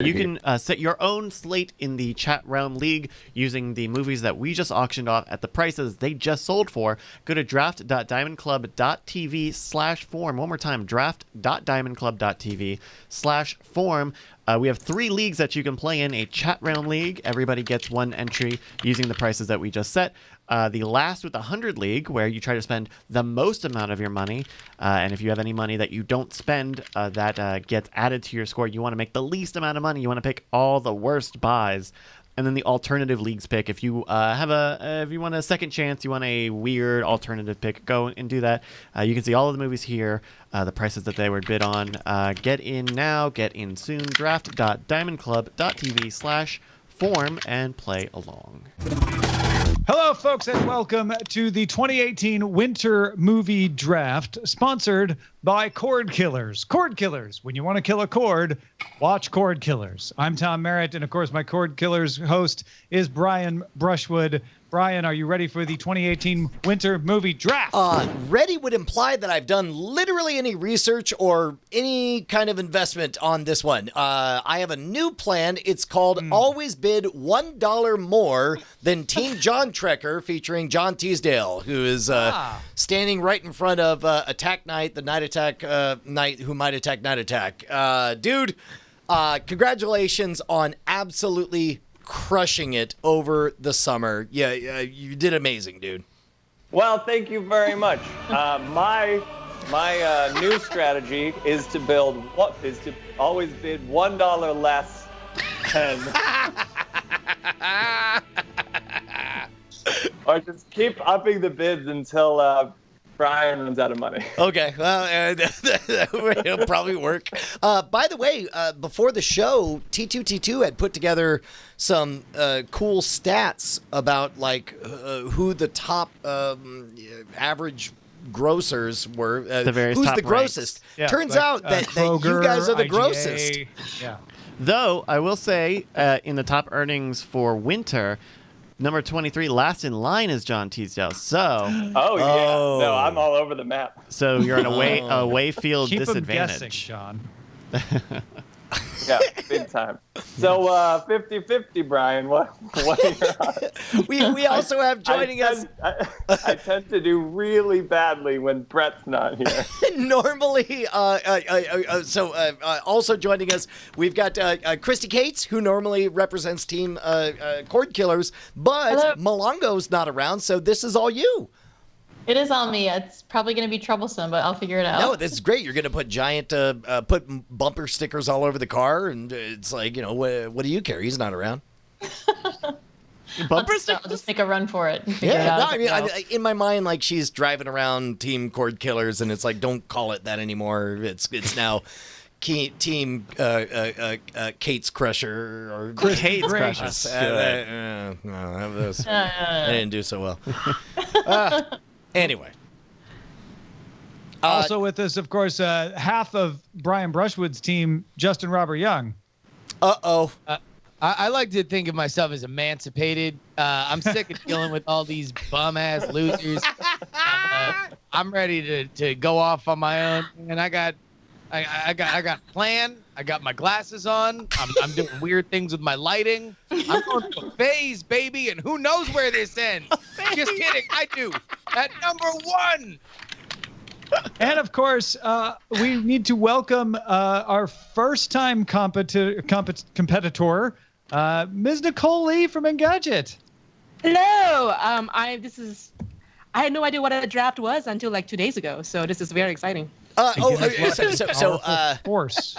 You can set your own slate in the Chat Realm League using the movies that we just auctioned off at the prices they just sold for. Go to draft.diamondclub.tv/form. One more time, draft.diamondclub.tv/form. We have 3 leagues that you can play in. A Chat Realm League. Everybody gets 1 entry using the prices that we just set. The Last with 100 League, where you try to spend the most amount of your money. And if you have any money that you don't spend, that gets added to your score. You want to make the least amount of money. You want to pick all the worst buys. And then the alternative leagues pick. If you if you want a second chance, you want a weird alternative pick, go and do that. You can see all of the movies here, the prices that they were bid on. Get in now, get in soon. Draft.diamondclub.tv/form and play along. Hello, folks, and welcome to the 2018 Winter Movie Draft, sponsored by Cordkillers. Cordkillers. When you want to kill a cord, watch Cordkillers. I'm Tom Merritt, and of course, my Cordkillers host is Brian Brushwood. Brian, are you ready for the 2018 Winter Movie Draft? Ready would imply that I've done literally any research or any kind of investment on this one. I have a new plan. It's called Always Bid $1 More Than Team John Trekker, featuring John Teasdale, who is standing right in front of Attack Knight, the Night Attack Knight who might attack Night Attack. Dude, congratulations on absolutely crushing it over the summer. Yeah, you did amazing, dude. Well, thank you very much. My new strategy is to always bid $1 less than or just keep upping the bids until Brian runs out of money. Okay, well, it'll probably work. By the way, before the show, T2T2 had put together some cool stats about like who the top average grossers were. The various who's top the grossest? Yeah, Turns like, out that Kroger, you guys are the IGA. grossest. Yeah. Though, I will say, in the top earnings for winter, number 23, last in line is John Teasdale. So, Oh, yeah. No, I'm all over the map. so you're in a away field Keep 'em disadvantage. guessing, John. Yeah, big time. So 50-50, Brian. What are your odds? We also have joining us. I tend to do really badly when Brett's not here. Normally, also joining us, we've got Christy Cates, who normally represents Team Cordkillers, but Hello. Malongo's not around, so this is all you. It is on me. It's probably going to be troublesome, but I'll figure it out. No, this is great. You're going to put giant, put bumper stickers all over the car, and it's like, what do you care? He's not around. Bumper I'll stickers? just make a run for it and figure it Yeah, out. no, I mean, in my mind, like she's driving around Team Cordkillers, and it's like, don't call it that anymore. It's now Team Kate's Crusher or Kate's Crusher. No, those. I didn't do so well. Anyway. Also with us, of course, half of Brian Brushwood's team, Justin Robert Young. Uh-oh. I like to think of myself as emancipated. I'm sick of dealing with all these bum-ass losers. I'm ready to go off on my own, and I got a plan. I got my glasses on. I'm doing weird things with my lighting. I'm going to a phase, baby, and who knows where this ends. Just kidding. I do. At number 1. And of course, we need to welcome our first-time competitor, Ms. Nicole Lee from Engadget. Hello. I had no idea what a draft was until like 2 days ago, so this is very exciting. Force.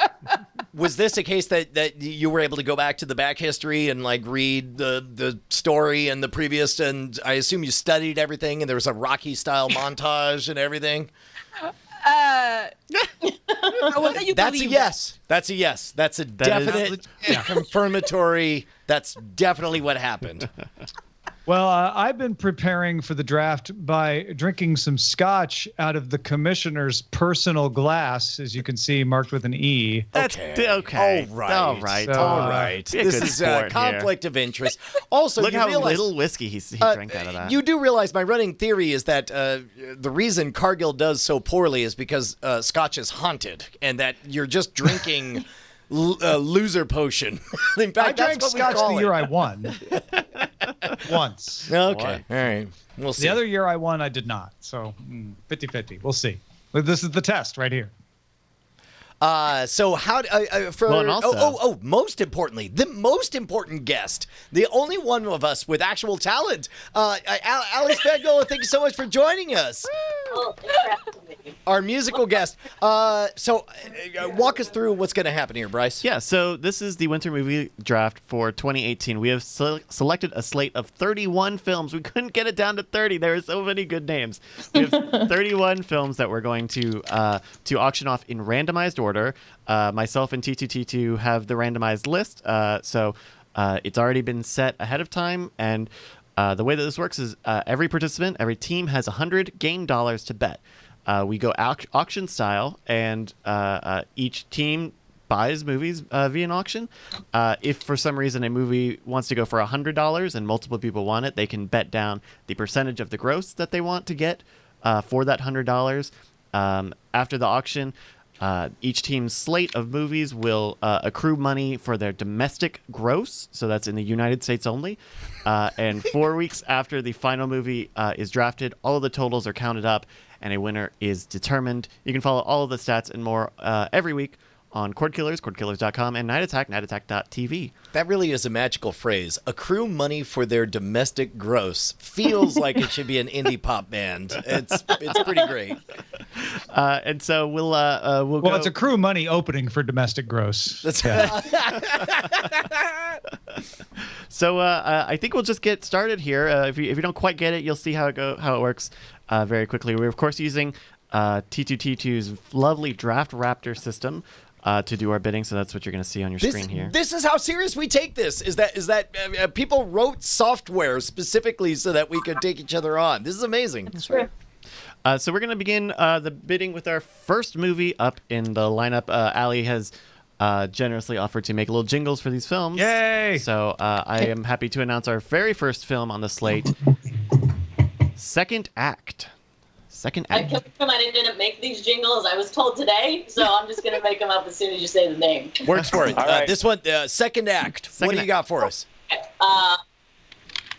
Was this a case that you were able to go back to the back history and like read the story and the previous, and I assume you studied everything and there was a Rocky style montage and everything? That's a yes. That's a yes. That's a definite confirmatory. That's definitely what happened. Well, I've been preparing for the draft by drinking some scotch out of the commissioner's personal glass, as you can see, marked with an E. That's okay. All right. All right. So, All right. be a This good is sport conflict of interest. Also, Look you how realize, little whiskey he drank out of that. You do realize my running theory is that the reason Cargill does so poorly is because Scotch is haunted, and that you're just drinking loser potion. In fact, I drank that's what scotch we call the year it. I won. Once. Okay, all right. We'll see. The other year I won, I did not. So 50-50. We'll see. But this is the test right here. So how for Well, and also- most importantly, the most important guest, the only one of us with actual talent, Alice Spangler, thank you so much for joining us. Our musical guest. So walk us through what's going to happen here, Bryce. Yeah, so this is the Winter Movie Draft for 2018. We have selected a slate of 31 films. We couldn't get it down to 30. There are so many good names. We have 31 films that we're going to auction off in randomized order. Myself and T2T2 have the randomized list, so it's already been set ahead of time. And the way that this works is every participant, every team has 100 game dollars to bet. We go auction style, and each team buys movies via an auction. If for some reason a movie wants to go for $100 and multiple people want it, they can bet down the percentage of the gross that they want to get for that $100. After the auction, each team's slate of movies will accrue money for their domestic gross, so that's in the United States only. And 4 weeks after the final movie is drafted, all of the totals are counted up, and a winner is determined. You can follow all of the stats and more every week on Cordkillers, cordkillers.com, and Night Attack, nightattack.tv. That really is a magical phrase. Accrue money for their domestic gross. Feels like it should be an indie pop band. It's pretty great. And so we'll Well, go. it's accrue money opening for domestic gross. That's So I think we'll just get started here. If you don't quite get it, you'll see how it works very quickly. We're of course using T2T2's lovely Draft Raptor system to do our bidding. So that's what you're going to see on your screen here. This is how serious we take this. Is that people wrote software specifically so that we could take each other on. This is amazing. That's right. So we're going to begin the bidding with our first movie up in the lineup. Ali has generously offered to make little jingles for these films. Yay! So I am happy to announce our very first film on the slate, Second Act. Second I Act. didn't make these jingles. I was told today, so I'm just going to make them up as soon as you say the name. Works for it. All right. This one, Second Act. What Second do you got for us?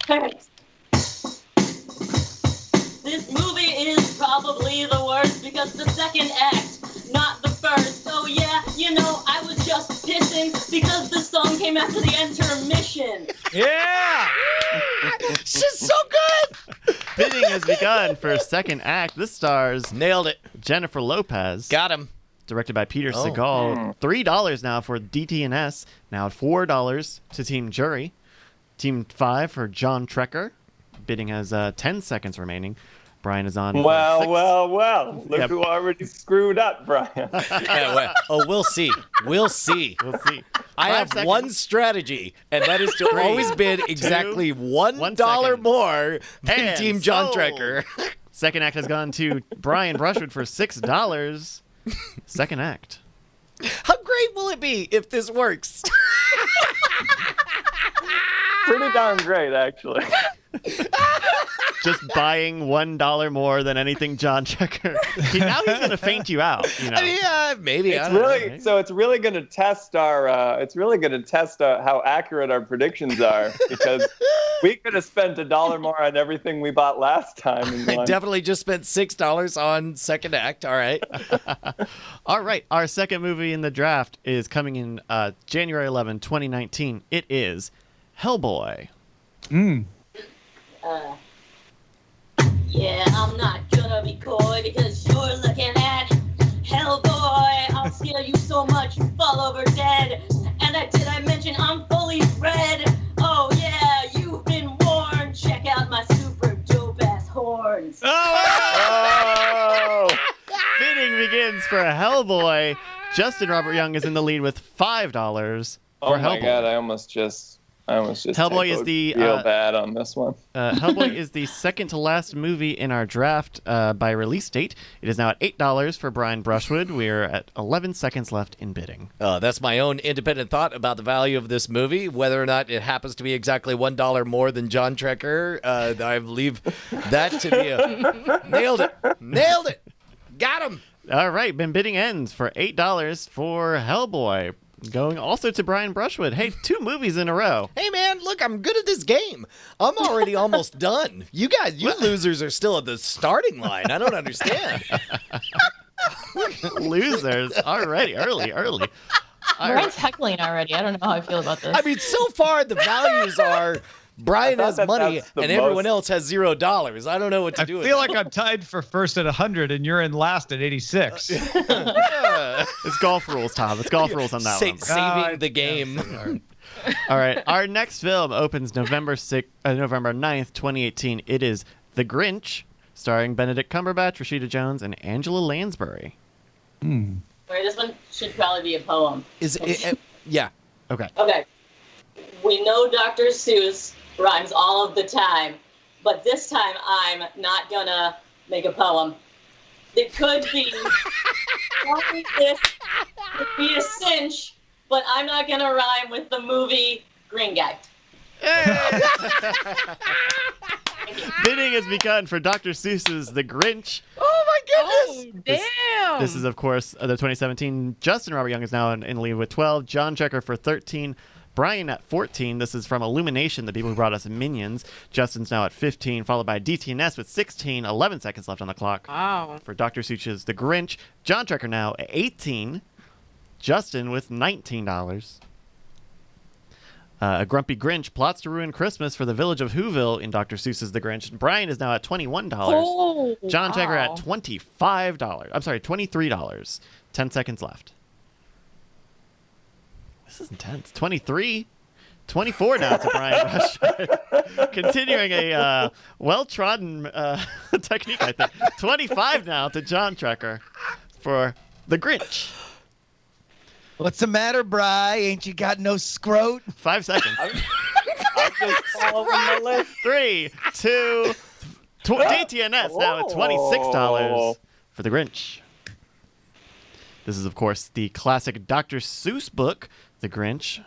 Perfect. This movie is probably the worst because the second act, not the first. Oh yeah, I was just pissing because the song came after the intermission. Yeah! She's so good. Bidding has begun for Second Act. This stars Nailed it. Jennifer Lopez. Got him. Directed by Peter Oh. Segal. $3 now for DT&S. Now at $4 to Team Jury. Team 5 for John Trekker. Bidding has 10 seconds remaining. Brian is on. for Well, 6. well. Look Yep. who already screwed up, Brian. Yeah, well, we'll see. We'll see. We'll see. I 5 have seconds. one strategy, and that is to 3, always bid exactly $1 second. more than And Team John sold. Trekker. Second Act has gone to Brian Brushwood for $6. Second Act. How great will it be if this works? Pretty darn great, actually. Just buying $1 more than anything John Trekker. Now he's gonna faint you out. I mean, maybe. I It's don't know. really so. It's really going to test our. It's really going to test how accurate our predictions are because we could have spent $1 more on everything we bought last time. And I won. definitely just spent $6 on Second Act. All right. All right, our second movie in the draft is coming in January 11, 2019. It is Hellboy. Yeah, I'm not gonna be coy because you're looking at Hellboy. I'll scare you so much you fall over dead. And I mention I'm fully bred. Oh yeah, you've been warned. Check out my super dope ass horns. Oh! Bidding begins for Hellboy. Justin Robert Young is in the lead with $5 for Oh my Hellboy. God! I almost just Hellboy is typoed the, real bad on this one. Hellboy is the second to last movie in our draft by release date. It is now at $8 for Brian Brushwood. We're at 11 seconds left in bidding. That's my own independent thought about the value of this movie. Whether or not it happens to be exactly $1 more than John Trekker, I believe that to be a nailed it, got him. All right, bidding ends for $8 for Hellboy. Going also to Brian Brushwood. Hey, 2 movies in a row. Hey, man, look, I'm good at this game. I'm already almost done. You guys, you losers are still at the starting line. I don't understand. Losers already, early. Brian's heckling already. I don't know how I feel about this. I mean, so far the values are Brian has money that's the and everyone most- else has $0. I don't know what to I do with feel that. like I'm tied for first at 100 and you're in last at 86. It's golf rules, Tom. It's golf rules on that Sa- one. saving the game. All right. Our next film opens November 9th, 2018. It is The Grinch, starring Benedict Cumberbatch, Rashida Jones, and Angela Lansbury. Wait, this one should probably be a poem. Is it, yeah. Okay. Okay. We know Dr. Seuss rhymes all of the time, but this time I'm not gonna make a poem. It could be, this could be a cinch, but I'm not gonna rhyme with the movie Green Guy. Bidding has begun for Dr. Seuss's The Grinch. Oh my goodness. Damn. This is, of course, the 2017. Justin Robert Young is now in the lead with 12. John Checker for 13. Brian at 14. This is from Illumination, the people who brought us Minions. Justin's now at 15, followed by DTNS with 16. 11 seconds left on the clock. Wow. For Dr. Seuss's The Grinch. John Checker now at 18. Justin with $19. A grumpy Grinch plots to ruin Christmas for the village of Whoville in Dr. Seuss's The Grinch. Brian is now at $21. Oh, John Checker wow. at $25. I'm sorry, $23. 10 seconds left. This is intense. 23. 24 now to Brian Brushwood. Continuing a well-trodden technique, I think. 25 now to John Checker for The Grinch. What's the matter, Bri? Ain't you got no scrote? 5 seconds. I'm just following the list. 3, 2, DTNS now at $26 for The Grinch. This is, of course, the classic Dr. Seuss book, The Grinch.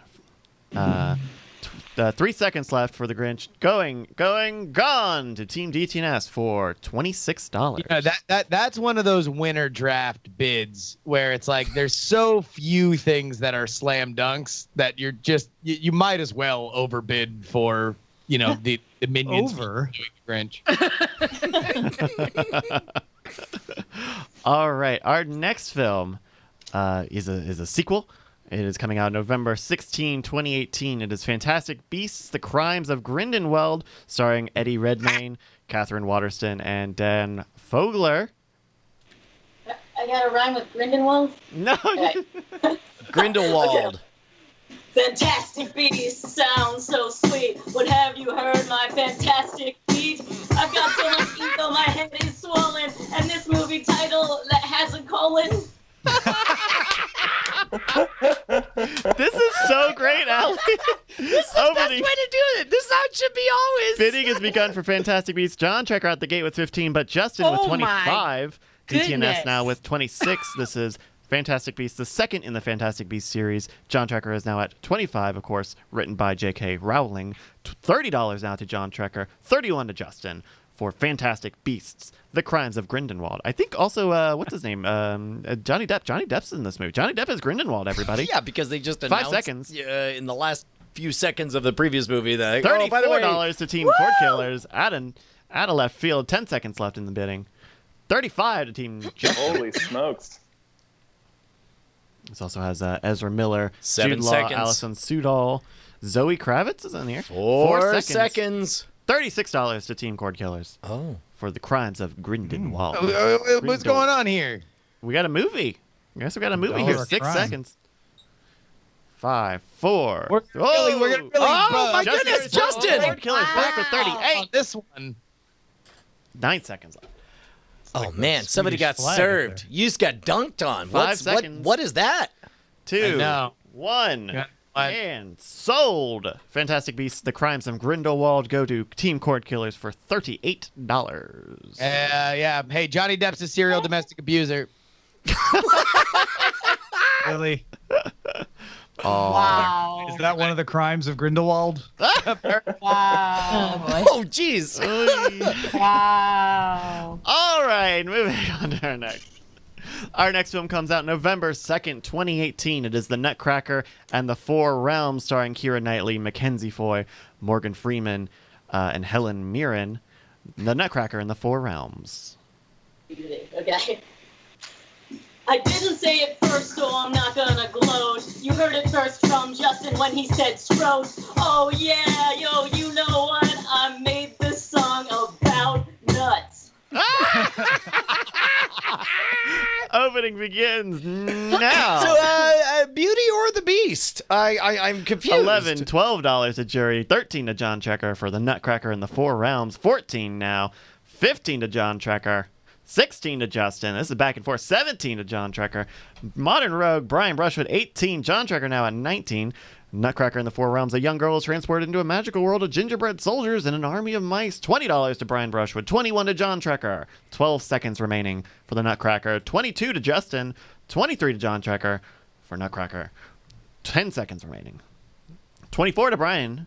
3 seconds left for The Grinch. Gone to Team DTNS for $26. Yeah, that's one of those winter draft bids where it's like there's so few things that are slam dunks that you're just you might as well overbid for the minions Over? doing the Grinch. All right, our next film is a sequel. It is coming out November 16, 2018. It is Fantastic Beasts: The Crimes of Grindelwald, starring Eddie Redmayne, Catherine Waterston, and Dan Fogler. I got a rhyme with Grindelwald. No, Okay. Grindelwald. Fantastic Beasts sounds so sweet. What have you heard my fantastic beat? I've got so much ego, my head is swollen. And this movie title that has a colon. this is so great, Allie. This is the best way to do it. This is how it should be always. Bidding has begun for Fantastic Beasts. John Checker out the gate with 15, but Justin with Oh 25. my DTNS goodness. now with 26. This is Fantastic Beasts, the second in the Fantastic Beasts series. John Checker is now at 25, of course, written by J.K. Rowling. $30 now to John Checker, 31 to Justin for Fantastic Beasts: The Crimes of Grindelwald. I think also, what's his name? Johnny Depp. Johnny Depp's in this movie. Johnny Depp is Grindelwald, everybody. Yeah, because they just 5 announced seconds. In the last few seconds of the previous movie that $34 oh, by the way, to Team Cordkillers. Out of left field. 10 seconds left in the bidding. 35 to Team Justin. Holy smokes. This also has Ezra Miller, 7 Jude Law, seconds. Allison Sudol, Zoe Kravitz is in here. 4 seconds. $36 to Team Cordkillers Oh. for The Crimes of Grindelwald. What's going on here? We got a movie. I guess we got a movie $1 here. a 6 crime. seconds. 5, 4. We're gonna really Oh, my Justin goodness, is- Justin! Cordkillers back with 38. On this one. 9 seconds left. Oh man, somebody Swedish got flag served. there. You just got dunked on. 5 seconds. What is that? 2, know. 1. Yeah, what? And sold. Fantastic Beasts: The Crimes of Grindelwald go to Team Cordkillers for $38. Yeah. Hey, Johnny Depp's a serial domestic abuser. Really? Wow. Is that one of the crimes of Grindelwald? Wow. Oh, boy. Oh jeez. Wow. All right, moving on to our next. Our next film comes out November 2nd, 2018. It is The Nutcracker and the Four Realms, starring Keira Knightley, Mackenzie Foy, Morgan Freeman, and Helen Mirren. The Nutcracker and the Four Realms. Okay. I didn't say it first, so I'm not gonna gloat. You heard it first from Justin when he said Strode. Oh yeah, yo, you know what? I made this song about nuts. Opening begins now. So, Beauty or the Beast? I'm confused. $11, $12 to jury, $13 to John Trekker for The Nutcracker and the Four Realms, $14 now, $15 to John Trekker, $16 to Justin. This is back and forth. $17 to John Trekker. Modern Rogue, Brian Brushwood, $18. John Trekker now at $19. Nutcracker in the Four Realms. A young girl is transported into a magical world of gingerbread soldiers and an army of mice. $20 to Brian Brushwood. $21 to John Trekker. 12 seconds remaining for the Nutcracker. $22 to Justin. $23 to John Trekker for Nutcracker. 10 seconds remaining. $24 to Brian.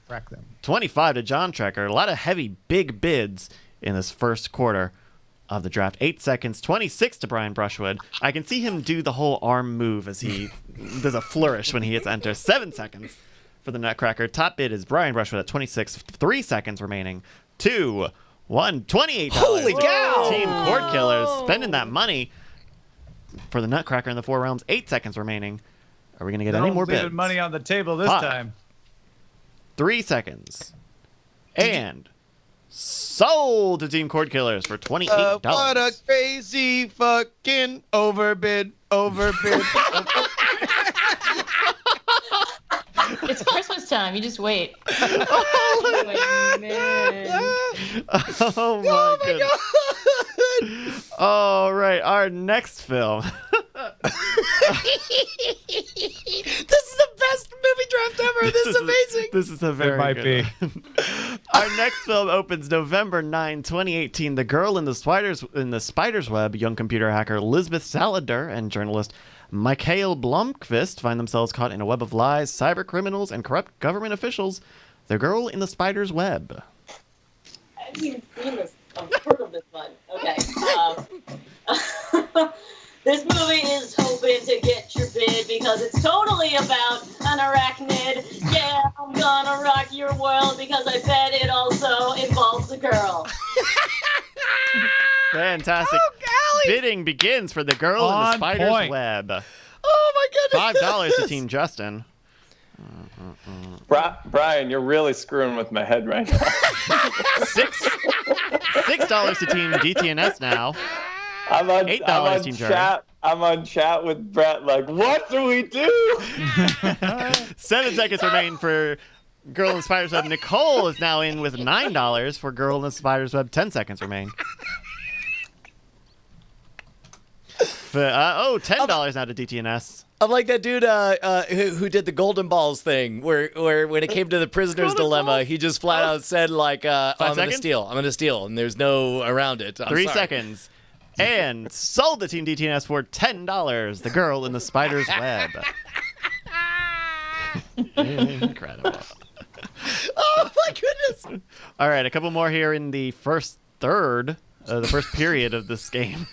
Crack them. $25 to John Trekker. A lot of heavy, big bids in this first quarter of the draft. 8 seconds. $26 to Brian Brushwood. I can see him do the whole arm move as he does a flourish when he hits enter. 7 seconds for the Nutcracker. Top bid is Brian Brushwood at 26. 3 seconds remaining. 2, 1, $28. Holy cow! Team Cordkillers spending that money for the Nutcracker in the Four Realms. 8 seconds remaining. Are we going to get any more bids? Money on the table this 5, time. 3 seconds. And sold to Team Cordkillers for $28. What a crazy fucking overbid. It's Christmas time. You just wait. Oh my goodness. All right, our next film. This is the best movie draft ever. This is amazing. This is a very might good one. Our next film opens November 9, 2018. The girl in the spider's web, young computer hacker Lisbeth Salander and journalist Michael Blomqvist find themselves caught in a web of lies, cyber criminals, and corrupt government officials. The girl in the spider's web. I haven't even seen this. I've heard of this one. Okay. This movie is hoping to get your bid because it's totally about an arachnid. Yeah, I'm gonna rock your world because I bet it also involves a girl. Fantastic. Oh, golly. Bidding begins for the girl in the On spider's point. web. Oh my goodness. $5 to Team Justin. Brian, you're really screwing with my head right now. $6 to Team DTNS now. I'm on $8 Team Jerry. I'm on chat with Brett. Like, what do we do? 7 seconds remain for Girl in the Spider's Web. Nicole is now in with $9 for Girl in the Spider's Web. 10 seconds remain. $10 now to DTNS. I'm like that dude who did the Golden Balls thing, where when it came to the prisoner's dilemma, he just flat out said like, "I'm gonna steal," and there's no around it. I'm 3 sorry. seconds. And sold the Team DTNS for $10. The Girl in the Spider's Web. Incredible. Oh my goodness! All right, a couple more here in the first third, the first period of this game.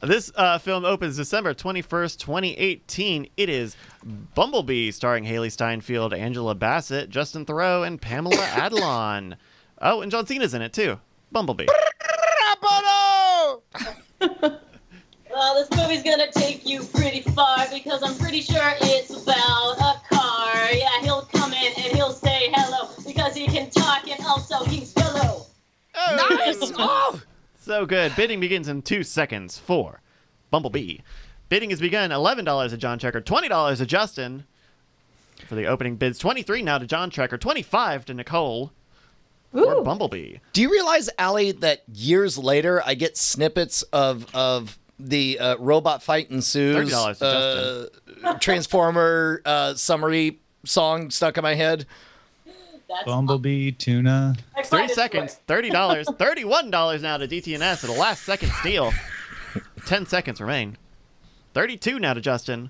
This film opens December 21st, 2018. It is Bumblebee, starring Haley Steinfeld, Angela Bassett, Justin Theroux, and Pamela Adlon. Oh, and John Cena's in it, too. Bumblebee. Well, this movie's gonna take you pretty far because I'm pretty sure it's about a car. Yeah, he'll come in and he'll say hello because he can talk and also he's yellow. Nice! Oh! So good. Bidding begins in 2 seconds for Bumblebee. Bidding has begun. $11 to John Trekker, $20 to Justin for the opening bids. $23 now to John Trekker, $25 to Nicole for Bumblebee. Do you realize, Allie, that years later I get snippets of the robot fight ensues $30 to Justin. Transformer summary song stuck in my head? That's Bumblebee, tuna. 3 seconds, $30, $31 now to DTNS at a last second steal. 10 seconds remain. 32 now to Justin.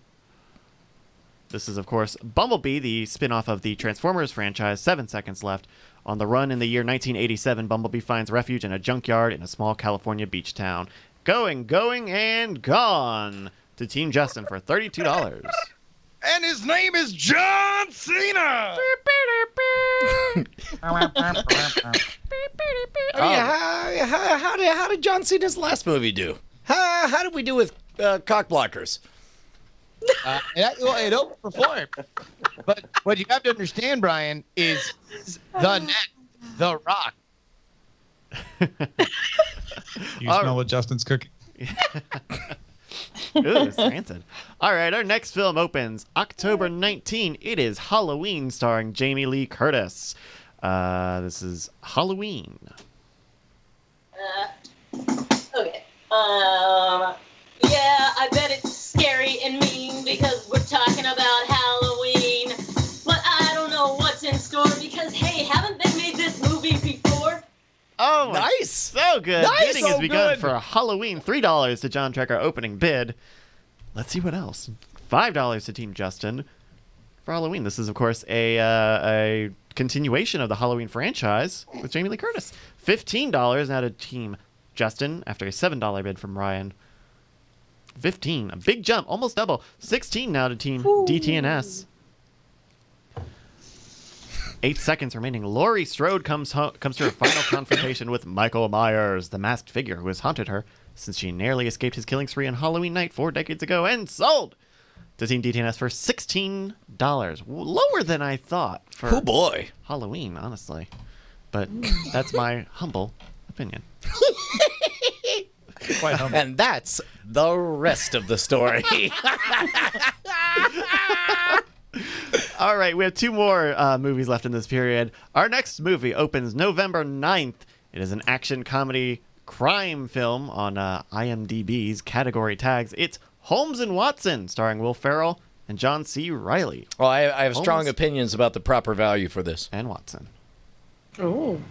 This is, of course, Bumblebee, the spin-off of the Transformers franchise. 7 seconds left. On the run in the year 1987, Bumblebee finds refuge in a junkyard in a small California beach town. going, and gone to Team Justin for $32. And his name is John Cena. How did John Cena's last movie do? How did we do with cock blockers? It overperformed. But what you have to understand, Brian, is the net, the Rock. You smell what Justin's cooking. Ooh, rancid. All right, our next film opens October 19. It is Halloween, starring Jamie Lee Curtis. This is Halloween. Okay. Yeah, I bet it's scary and mean because we're talking about Halloween. But I don't know what's in store because, hey, haven't they made this movie before? Oh, nice. So good. Nice, Bidding so has begun good. for Halloween. $3 to John Trekker opening bid. Let's see what else. $5 to Team Justin for Halloween. This is, of course, a continuation of the Halloween franchise with Jamie Lee Curtis. $15 now to Team Justin after a $7 bid from Ryan. 15, a big jump, almost double. 16 now to Team DTNS. 8 seconds remaining. Laurie Strode comes to her final confrontation with Michael Myers, the masked figure who has haunted her since she narrowly escaped his killing spree on Halloween night 4 decades ago, and sold to Team DTNS for $16. Lower than I thought for Oh boy. Halloween, honestly. But that's my humble opinion. Quite humble. And that's the rest of the story. All right, we have 2 more movies left in this period. Our next movie opens November 9th. It is an action comedy crime film on IMDb's category tags. It's Holmes and Watson, starring Will Ferrell and John C. Reilly. Well, I have strong Holmes opinions about the proper value for this. and Watson. Oh.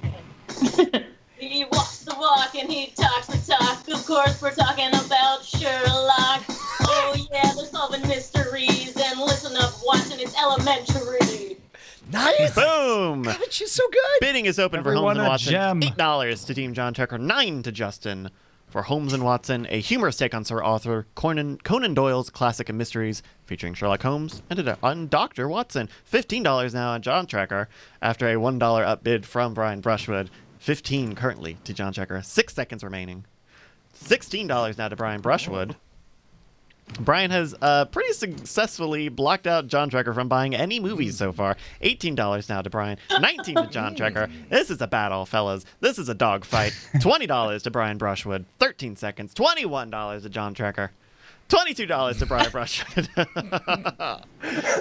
He walks the walk and he talks the talk. Of course, we're talking about Sherlock. Oh, yeah, they're solving mysteries. And listen up, Watson, it's elementary. Nice. Boom! God, she's so good. Bidding is open Everyone for Holmes a and Watson. gem. $8 to Team John Tucker, $9 to Justin for Holmes and Watson, a humorous take on Sir Arthur Conan Doyle's classic of mysteries featuring Sherlock Holmes and Dr. Watson. $15 now on John Tracker after a $1 upbid from Brian Brushwood. $15 currently to John Tracker. 6 seconds remaining. $16 now to Brian Brushwood. Brian has pretty successfully blocked out John Trekker from buying any movies so far. $18 now to Brian. $19 to John Trekker. This is a battle, fellas. This is a dogfight. $20 to Brian Brushwood. 13 seconds. $21 to John Trekker. $22 to Brian Brushwood. 10 Oh,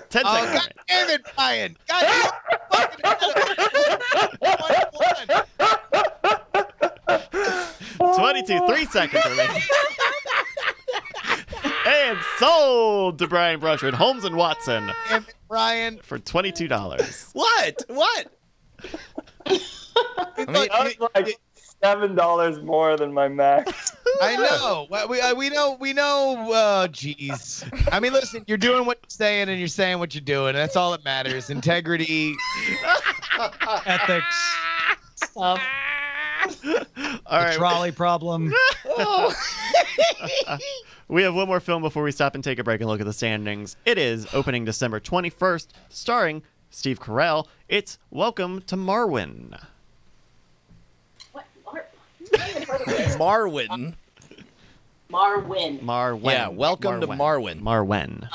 seconds. God damn it, Brian. God damn it. 22. 3 seconds remaining. And sold to Brian Brushwood. Holmes and Watson Damn it, Brian. for $22. What? That was like $7 more than my max. I know. We know. Jeez. I mean, listen. You're doing what you're saying, and you're saying what you're doing. That's all that matters. Integrity. Ethics. Stuff. All right. Trolley problem. We have one more film before we stop and take a break and look at the standings. It is opening December 21st, starring Steve Carell. It's Welcome to Marwen. What? Marwen? Marwen. Marwen. Yeah, welcome to Marwen. Marwen.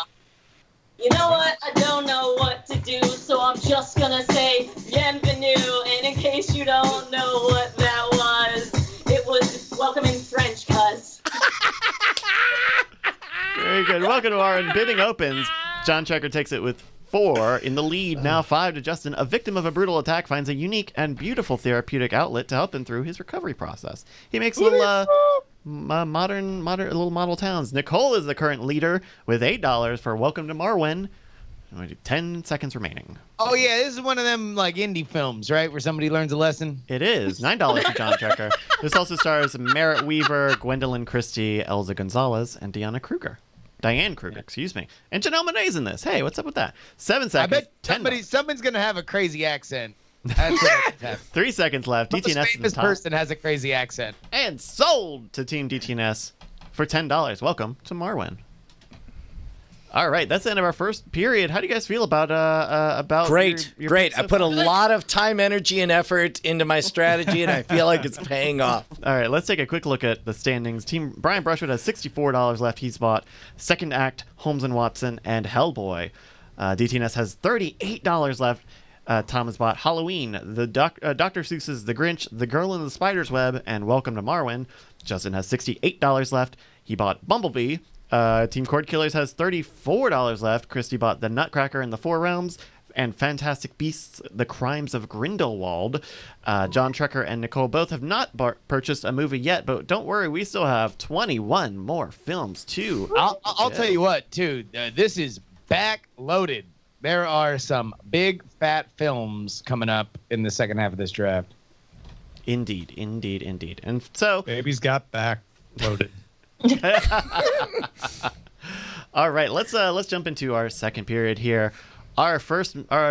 You know what? I don't know what to do, so I'm just gonna say bienvenue. And in case you don't know what that was, it was welcome in French, cuz. Very good. Welcome to Marwen. Bidding opens. John Trekker takes it with 4 in the lead. Now 5 to Justin. A victim of a brutal attack finds a unique and beautiful therapeutic outlet to help him through his recovery process. He makes little modern little model towns. Nicole is the current leader with $8 for Welcome to Marwen. 10 seconds remaining. Oh yeah, this is one of them like indie films, right, where somebody learns a lesson. It is $9 to John Trekker. This also stars Merritt Weaver, Gwendolyn Christie, Elza Gonzalez, and Diane Kruger, excuse me. And Janelle Monáe's in this. Hey, what's up with that? 7 seconds. I bet someone's gonna have a crazy accent. That's what it has. 3 seconds left. Most DTNS is famous top. person has a crazy accent. and sold to Team DTNS for $10. Welcome to Marwin. All right, that's the end of our first period. How do you guys feel about Great, your great. picks I so put a far? lot of time, energy, and effort into my strategy, and I feel like it's paying off. All right, let's take a quick look at the standings. Team Brian Brushwood has $64 left. He's bought Second Act, Holmes and Watson, and Hellboy. DTNS has $38 left. Tom has bought Halloween, Dr. Seuss's The Grinch, The Girl in the Spider's Web, and Welcome to Marwin. Justin has $68 left. He bought Bumblebee. Team Cordkillers has $34 left. Christy bought The Nutcracker and the Four Realms, and Fantastic Beasts, The Crimes of Grindelwald. John Trekker and Nicole both have not purchased a movie yet, but don't worry, we still have 21 more films too. I'll tell you what, too. This is back-loaded. There are some big, fat films coming up in the second half of this draft. Indeed, indeed, indeed. And so... Baby's got back loaded. All right, let's jump into our second period here. Our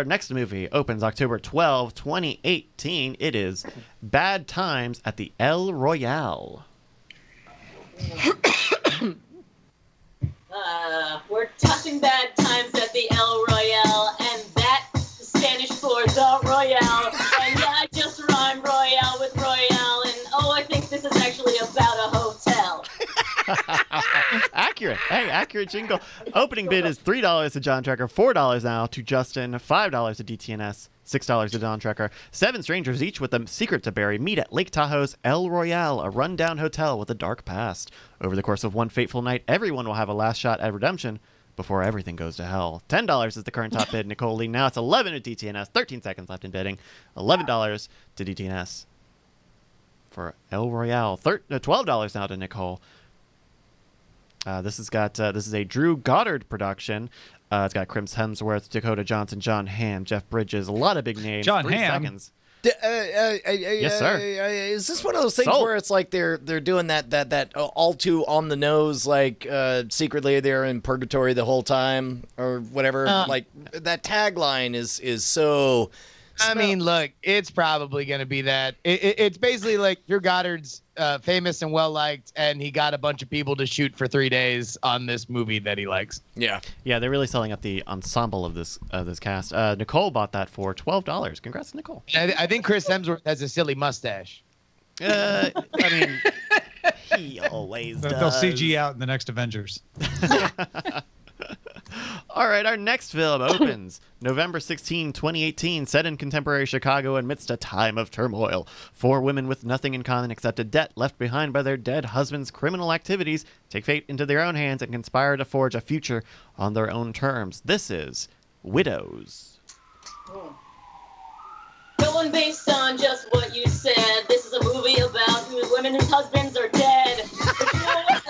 next movie opens October 12, 2018. It is Bad Times at the El Royale. We're talking bad times at the El Royale, and that's Spanish for the Royale. And yeah, I just rhymed Royale with Royale, and I think this is actually about a hotel. Accurate. Hey, accurate jingle. Opening bid is $3 to John Trekker, $4 now to Justin, $5 to DTNS, $6 to John Trekker. 7 strangers each with a secret to bury meet at Lake Tahoe's El Royale, a rundown hotel with a dark past. Over the course of one fateful night, everyone will have a last shot at redemption before everything goes to hell. $10 is the current top bid. Nicole Lee. Now it's $11 to DTNS. 13 seconds left in bidding. $11 to DTNS for El Royale. $12 now to Nicole. This is a Drew Goddard production. It's got Chris Hemsworth, Dakota Johnson, John Hamm, Jeff Bridges, a lot of big names. John 3 Hamm? seconds. Yes, sir. Is this one of those things Sold. where it's like they're doing that all too on the nose, like secretly they're in purgatory the whole time or whatever? Like that tagline is so. I mean, look, it's probably going to be that. It's basically like Drew Goddard's famous and well-liked, and he got a bunch of people to shoot for 3 days on this movie that he likes. Yeah. Yeah, they're really selling up the ensemble of this cast. Nicole bought that for $12. Congrats, Nicole. I think Chris Hemsworth has a silly mustache. I mean, he always does. They'll CG out in the next Avengers. All right, our next film opens November 16, 2018, set in contemporary Chicago amidst a time of turmoil. 4 women with nothing in common except a debt left behind by their dead husband's criminal activities take fate into their own hands and conspire to forge a future on their own terms. This is Widows. Going based on just what you said, this is a movie about women whose husbands are dead. But you know what?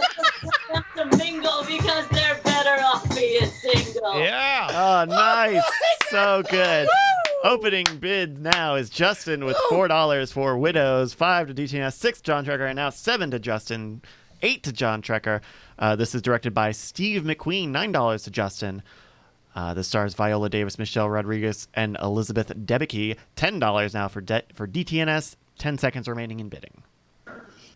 Let's them to mingle because they're better off being single. Yeah. Oh, nice. So good. Opening bid now is Justin with $4 for Widows, $5 to DTNS, $6 John Trekker, and now $7 to Justin, $8 to John Trekker. This is directed by Steve McQueen, $9 to Justin. This stars Viola Davis, Michelle Rodriguez, and Elizabeth Debicki. $10 now for DTNS. 10 seconds remaining in bidding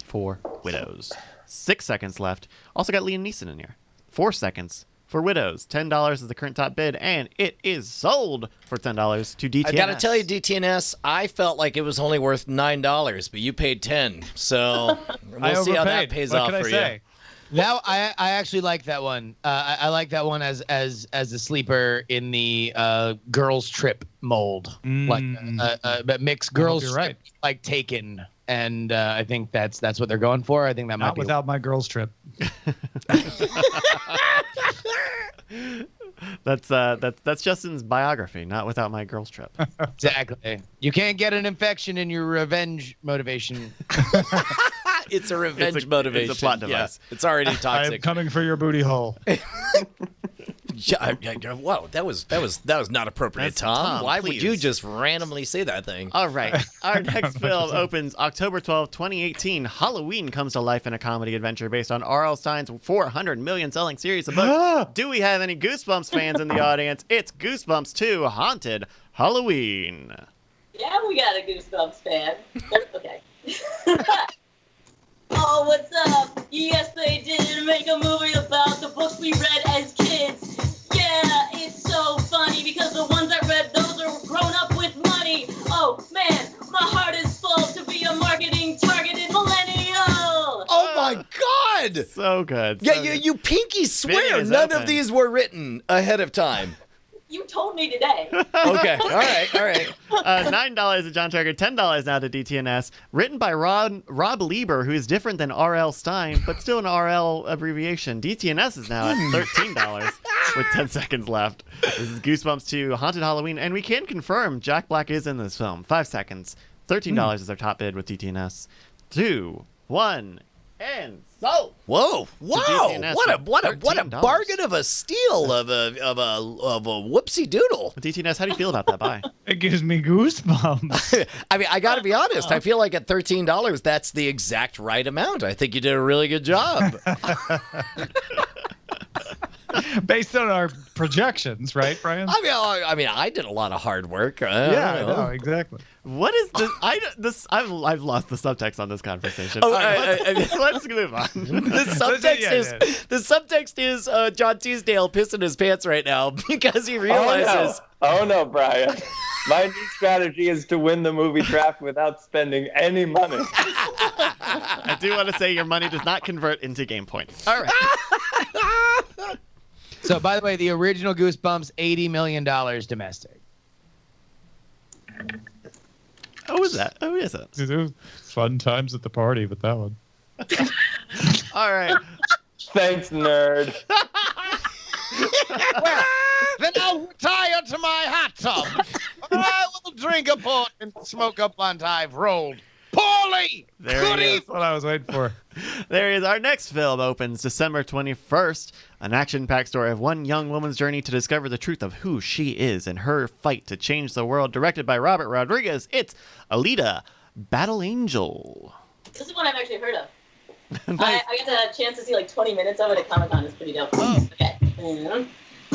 for Widows. 6 seconds left. Also got Liam Neeson in here. 4 seconds for Widows. $10 is the current top bid, and it is sold for $10 to DTNS. I gotta tell you, DTNS, I felt like it was only worth $9, but you paid $10. So we'll see how that pays what off can for I say? you. Now, I actually like that one. I like that one as a sleeper in the girls trip mold, but mixed girls you're trip, right. like Taken, and I think that's what they're going for. I think that might Not be without my girls trip. That's Justin's biography, Not Without My Girls Trip. exactly. You can't get an infection in your revenge motivation. It's a revenge motivation. It's a plot device. Yeah, it's already I am toxic. coming for your booty hole. Whoa, that was not appropriate, That's Tom. Tom, Why please. would you just randomly say that thing? All right. Our next film opens October 12, 2018. Halloween comes to life in a comedy adventure based on R.L. Stine's 400 million selling series of books. Do we have any Goosebumps fans in the audience? It's Goosebumps 2 Haunted Halloween. Yeah, we got a Goosebumps fan. Okay. Oh, what's up? Yes, they did make a movie about the books we read as kids. Yeah, it's so funny because the ones I read, those are grown up with money. Oh, man, my heart is full to be a marketing targeted millennial. Oh my God! So good. Yeah, so good. you pinky swear Video is none open. of these were written ahead of time. You told me today. Okay, all right. $9 to John Tracker, $10 now to DTNS. Written by Rob Lieber, who is different than R.L. Stein, but still an R.L. abbreviation. DTNS is now at $13 with 10 seconds left. This is Goosebumps 2, Haunted Halloween, and we can confirm Jack Black is in this film. 5 seconds. $13 is our top bid with DTNS. 2, 1, and so. Whoa! Wow! DTNS What a $13. bargain of a steal of a whoopsie doodle. DTNS, how do you feel about that buy? It gives me goosebumps. I mean, I got to be honest. I feel like at $13, that's the exact right amount. I think you did a really good job. Based on our projections, right, Brian? I mean, I did a lot of hard work. Yeah, I know, exactly. What is this? I've lost the subtext on this conversation. Oh, All right, let's move on. The subtext is John Teasdale pissing his pants right now because he realizes. Oh no, Brian. My new strategy is to win the movie draft without spending any money. I do want to say your money does not convert into game points. All right. So, by the way, the original Goosebumps, $80 million domestic. Oh, is that? Oh, is it? Fun times at the party with that one. All right. Thanks, nerd. Well, then I'll retire to my hot tub. I will drink a port and smoke a blunt I've rolled. Poorly! There he is. That's what I was waiting for. There he is. Our next film opens December 21st. An action-packed story of one young woman's journey to discover the truth of who she is and her fight to change the world. Directed by Robert Rodriguez, it's Elita, Battle Angel. This is one I've actually heard of. Nice. I got a chance to see like 20 minutes of it at Comic-Con. It's pretty dope. Okay.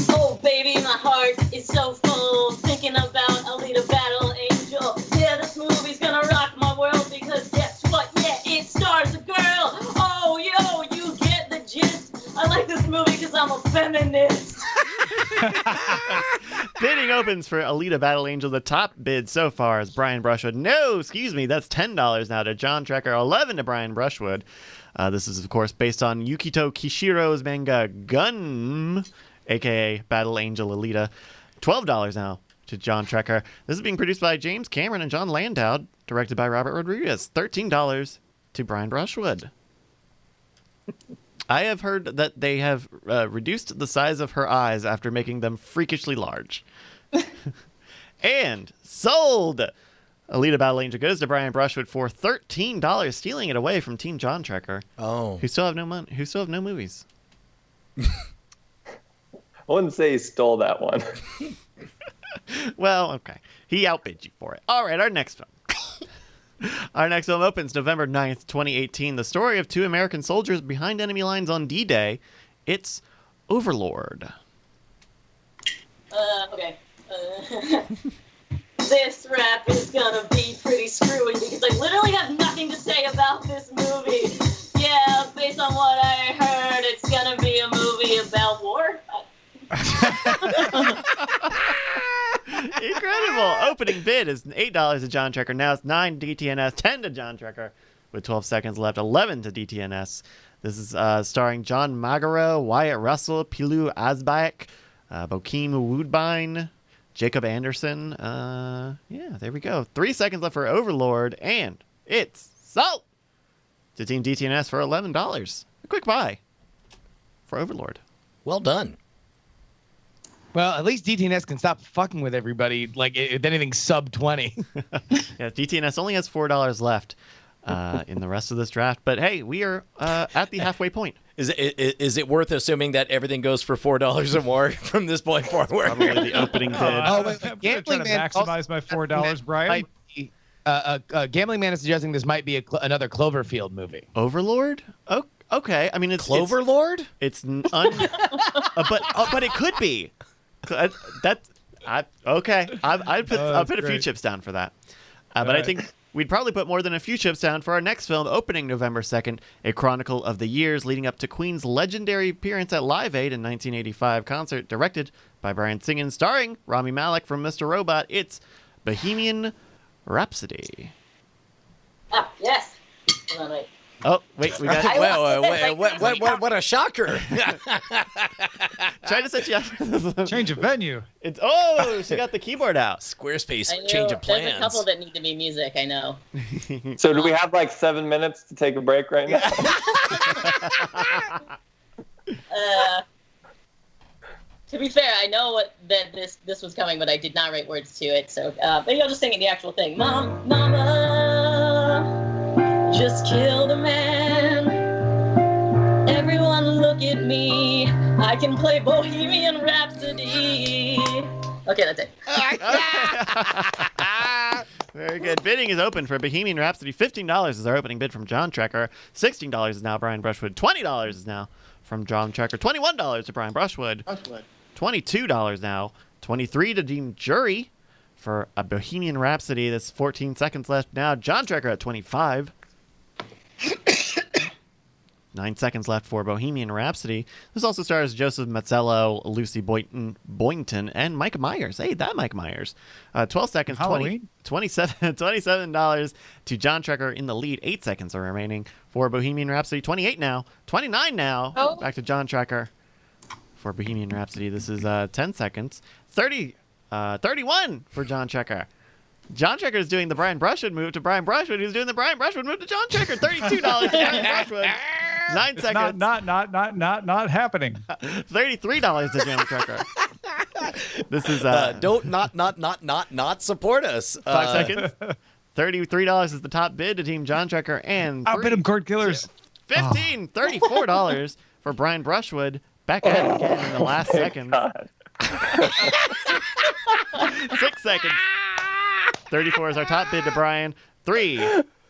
Oh, baby, my heart is so full thinking about Alita Battle Angel. Yeah, this movie's gonna rock my world because guess what? Yeah, it stars a girl. Oh, yo, you get the gist. I like this movie because I'm a feminist. Bidding opens for Alita Battle Angel. The top bid so far is Brian Brushwood. No, excuse me, that's $10 now to John Trekker, $11 to Brian Brushwood. This is, of course, based on Yukito Kishiro's manga Gun, a.k.a. Battle Angel Alita. $12 now to John Trekker. This is being produced by James Cameron and John Landau, directed by Robert Rodriguez. $13 to Brian Brushwood. I have heard that they have reduced the size of her eyes after making them freakishly large. And sold! Alita Battle Angel goes to Brian Brushwood for $13, stealing it away from Team John Trekker. Oh. Who still have no money, who still have no movies. I wouldn't say he stole that one. Well, okay. He outbid you for it. All right, our next film. Our next film opens November 9th, 2018. The story of two American soldiers behind enemy lines on D-Day. It's Overlord. Okay. This rap is gonna be pretty screwy because I literally have nothing to say about this movie. Yeah, based on what I heard, it's gonna be a movie about war. Incredible. Opening bid is $8 to John Trekker. Now it's $9 to DTNS, $10 to John Trekker with 12 seconds left, $11 to DTNS. This is starring John Magaro, Wyatt Russell, Pilu Asbaek, Bokeem Woodbine, Jacob Anderson. Yeah, there we go. 3 seconds left for Overlord, and it's sold to Team DTNS for $11. A quick buy for Overlord. Well done. Well, at least DTNS can stop fucking with everybody, like, if anything, sub 20. Yeah, DTNS only has $4 left in the rest of this draft. But hey, we are at the halfway point. Is it worth assuming that everything goes for $4 or more from this point forward? Probably the opening bid. Oh, wait, I'm Gambling trying to Man maximize my $4, Brian. Gambling Man is suggesting this might be another Cloverfield movie. Overlord? Oh, okay. I mean, it's Cloverlord? but it could be. Okay. I'll put a few Great. chips down for that. But I think We'd probably put more than a few chips down for our next film opening November 2nd, a chronicle of the years leading up to Queen's legendary appearance at Live Aid in 1985 concert, directed by Bryan Singer, starring Rami Malek from Mr. Robot. It's Bohemian Rhapsody. Ah, yes. Hold on, wait. Oh, wait, we got What a shocker. Trying to set you up. Change of venue. It's she got the keyboard out. Squarespace, I know, change of plans. There's a couple that need to be music, I know. So do we have like 7 minutes to take a break right now? To be fair, I know that this was coming, but I did not write words to it, so maybe I'll just sing it the actual thing. Mama just killed a man. Everyone look at me. I can play Bohemian Rhapsody. Okay, that's it. Very good. Bidding is open for Bohemian Rhapsody. $15 is our opening bid from John Trekker. $16 is now Brian Brushwood. $20 is now from John Trekker. $21 to Brian Brushwood. $22 now. $23 to Dean Jury for a Bohemian Rhapsody. That's 14 seconds left now. John Trekker at 25. 9 seconds left for Bohemian Rhapsody. This also stars Joseph Mazzello, Lucy Boynton, and Mike Myers. Hey, that Mike Myers. 12 seconds, $27 to John Trekker in the lead. 8 seconds are remaining for Bohemian Rhapsody. 28 now. 29 now. Oh. Back to John Trekker for Bohemian Rhapsody. This is 10 seconds. 31 for John Trekker. John Trekker is doing the Brian Brushwood move to Brian Brushwood, who's doing the Brian Brushwood move to John Trekker. $32 to Brian Brushwood. 9 seconds. Not happening. $33 to John Trekker. This is Don't not support us. 5 seconds. $33 is the top bid to Team John Trekker, and Outbid him, Cordkillers. $34 for Brian Brushwood. Back ahead again in the last seconds. 6 seconds. 34 is our top bid to Brian. 3,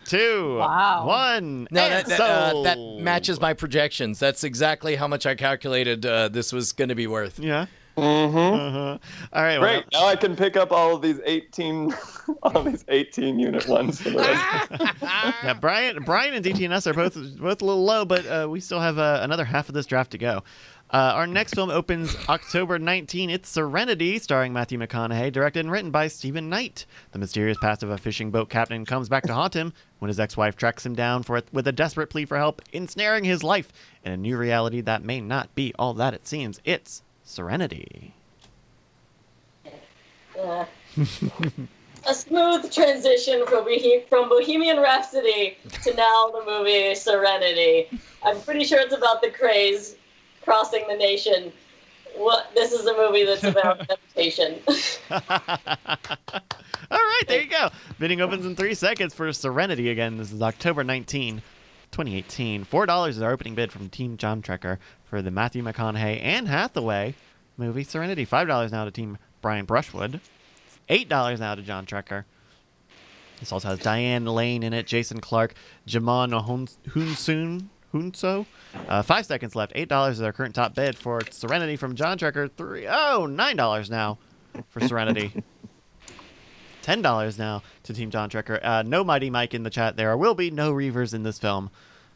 2, Wow. 1. No, and that matches my projections. That's exactly how much I calculated this was going to be worth. Yeah. Mm-hmm. All right. Great. Now I can pick up all of these 18 unit ones for the rest. Yeah, Brian and DTNS are both a little low, but we still have another half of this draft to go. Our next film opens October 19. It's Serenity, starring Matthew McConaughey, directed and written by Stephen Knight. The mysterious past of a fishing boat captain comes back to haunt him when his ex-wife tracks him down with a desperate plea for help, ensnaring his life in a new reality that may not be all that it seems. It's Serenity. A smooth transition from Bohemian Rhapsody to now the movie Serenity. I'm pretty sure it's about the craze crossing the nation. This is a movie that's about meditation. All right, there you go. Bidding opens in 3 seconds for Serenity again. This is October 19, 2018. $4 is our opening bid from Team John Trekker for the Matthew McConaughey and Hathaway movie Serenity. $5 now to Team Brian Brushwood. $8 now to John Trekker. This also has Diane Lane in it, Jason Clarke, Jamon Hunso. 5 seconds left. $8 is our current top bid for Serenity from John Trekker. $9 now for Serenity. $10 now to Team John Trekker. No Mighty Mike in the chat. There will be no Reavers in this film.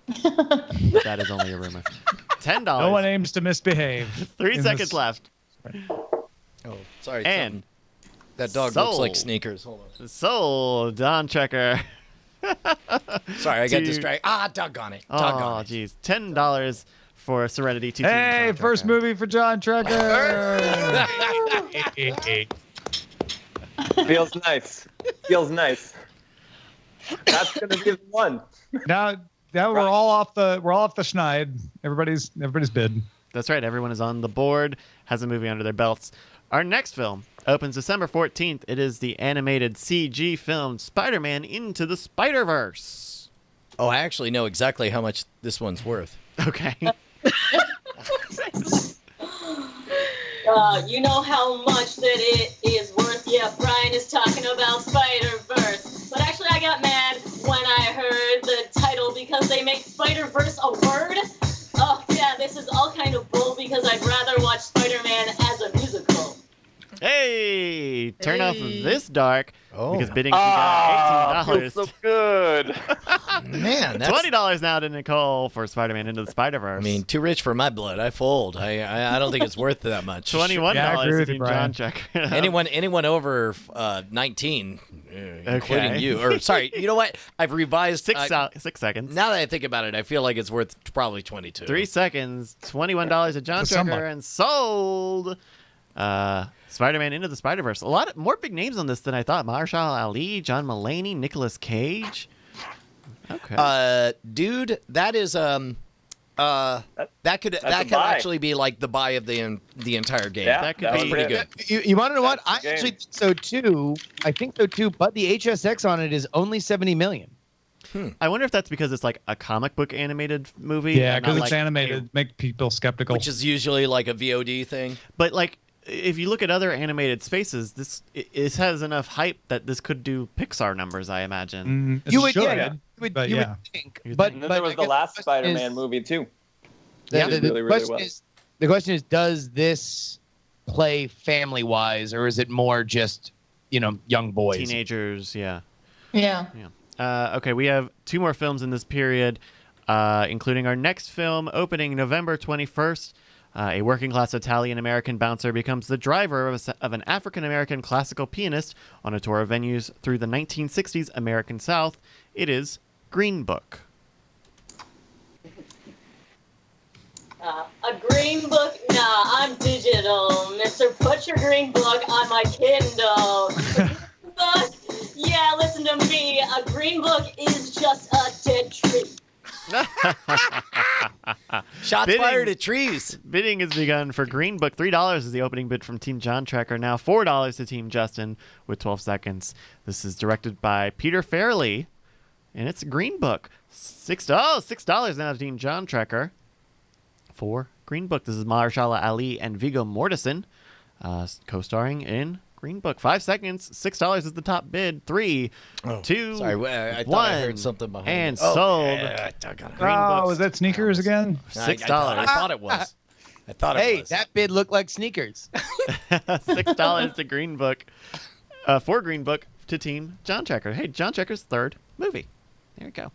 That is only a rumor. $10. No one aims to misbehave. 3 seconds left. Oh, sorry. And that dog looks like sneakers. Hold on. Sold John Trekker. Sorry, I got distracted. Doggone it. Oh, jeez. $10 for Serenity. To Hey, Team John first Trekker. movie for John Trekker. Feels nice. Feels nice. That's gonna be the one. Now we're all off the schneid. Everybody's bid. That's right. Everyone is on the board, has a movie under their belts. Our next film opens December 14th. It is the animated CG film SpiderMan Into the SpiderVerse. Oh, I actually know exactly how much this one's worth. Okay. You know how much that it is worth. Yeah, Brian is talking about SpiderVerse. But actually, I got mad when I heard the title because they make SpiderVerse a word. Oh, yeah, this is all kind of bull because I'd rather watch Spider-Man as a musical. Hey, Hey, turn off this dark because bidding's Ah, begun feels so good. Man, that's $20 now to Nicole for Spider-Man Into the Spider-Verse. I mean, too rich for my blood. I fold. I don't think it's worth that much. $21 Yeah, I agree to with you, Team Brian. John Checker. Anyone over 19, including you. Or sorry, you know what? I've revised 6 seconds. Now that I think about it, I feel like it's worth probably 22. 3 seconds. $21 to John To somebody. Checker and sold. Spider-Man Into the Spider-Verse. A lot more big names on this than I thought. Mahershala Ali, John Mulaney, Nicolas Cage. Okay. Dude, that is that could a buy. actually be like the buy of the entire game. Yeah, That could was be pretty it. good. You want to know what? I That's the actually game. think so too. I think so too. But the HSX on it is only 70 million. I wonder if that's because it's like a comic book animated movie. Yeah, and not because it's like animated, make people skeptical. Which is usually like a VOD thing. But like, if you look at other animated spaces, this has enough hype that this could do Pixar numbers, I imagine. It You would, should, yeah, you would but yeah. would think. You But, And then but there was I the guess last question Spider-Man is- movie too. Yeah, Did the really, really question well. is, the question is, does this play family wise, or is it more just young boys? Teenagers, yeah. Yeah. Okay, we have 2 more films in this period, including our next film opening November 21st. A working-class Italian-American bouncer becomes the driver of an African-American classical pianist on a tour of venues through the 1960s American South. It is Green Book. A green book? Nah, I'm digital. Mister, put your green book on my Kindle. Book? Yeah, listen to me. A green book is just a dead tree. Shots Bidding. fired at trees. Bidding has begun for Green Book. $3 is the opening bid from Team John Tracker. Now $4 to Team Justin with 12 seconds. This is directed by Peter Farrelly, and it's Green Book. $6 now to Team John Tracker for Green Book. This is Mahershala Ali and Viggo Mortensen co-starring in Green Book. 5 seconds. $6 is the top bid. 3, 2, Sorry, I thought 1, I heard something behind and me. sold. Yeah, I got it. Green Oh, Book. was that sneakers again? $6. I thought it was. I thought it Hey, was. that bid looked like sneakers. $6 to Green Book. For Green Book to Team John Checker. Hey, John Checker's third movie. There we go.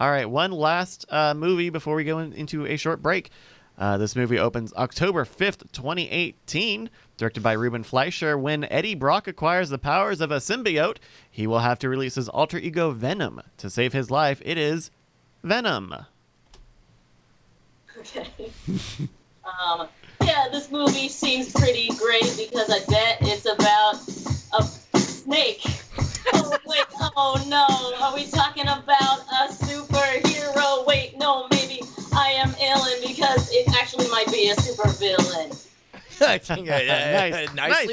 All right, one last movie before we go into a short break. This movie opens October 5th, 2018, directed by Ruben Fleischer. When Eddie Brock acquires the powers of a symbiote, he will have to release his alter ego Venom to save his life. It is Venom. Okay. Yeah, this movie seems pretty great because I bet it's about a snake. Oh, wait, oh no. Are we talking about a superhero? Wait, no, maybe I am Ellen because it actually might be a super villain. Nicely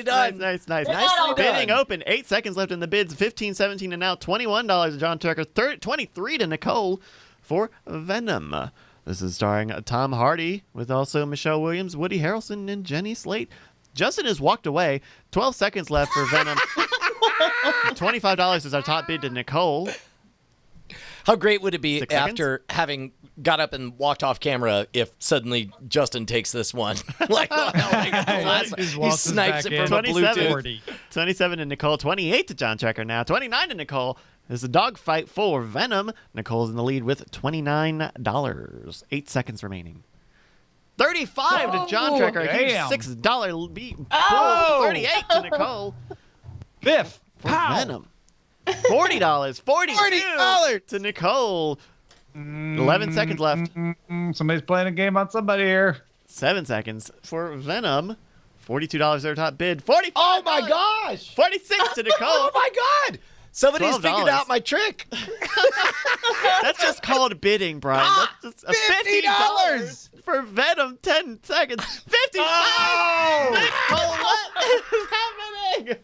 done. Nice. Nicely Bidding done. open. 8 seconds left in the bids. 15, 17, and now $21 to John Tucker. 23 to Nicole for Venom. This is starring Tom Hardy with also Michelle Williams, Woody Harrelson, and Jenny Slate. Justin has walked away. 12 seconds left for Venom. $25 is our top bid to Nicole. How great would it be 6 seconds? after having got up and walked off camera if suddenly Justin takes this one? Like, oh my God, the last one. Just He waltzes snipes back it in. from a 27. Bluetooth. 27 to Nicole. 28 to John Checker now. 29 to Nicole. This is a dogfight for Venom. Nicole's in the lead with $29. 8 seconds remaining. 35 to John Checker. Huge damn. $6 beat. Oh! 38 to Nicole Biff. for Pow. Venom. $40. $42 to Nicole. 11 seconds left. Somebody's playing a game on somebody here. 7 seconds for Venom. $42 their top bid. $45. Oh my gosh! 46 to Nicole. Oh my God! Somebody's $12. figured out my trick. That's just called bidding, Brian. That's just $50 for Venom. 10 seconds. 50. Oh! Nicole, what is happening?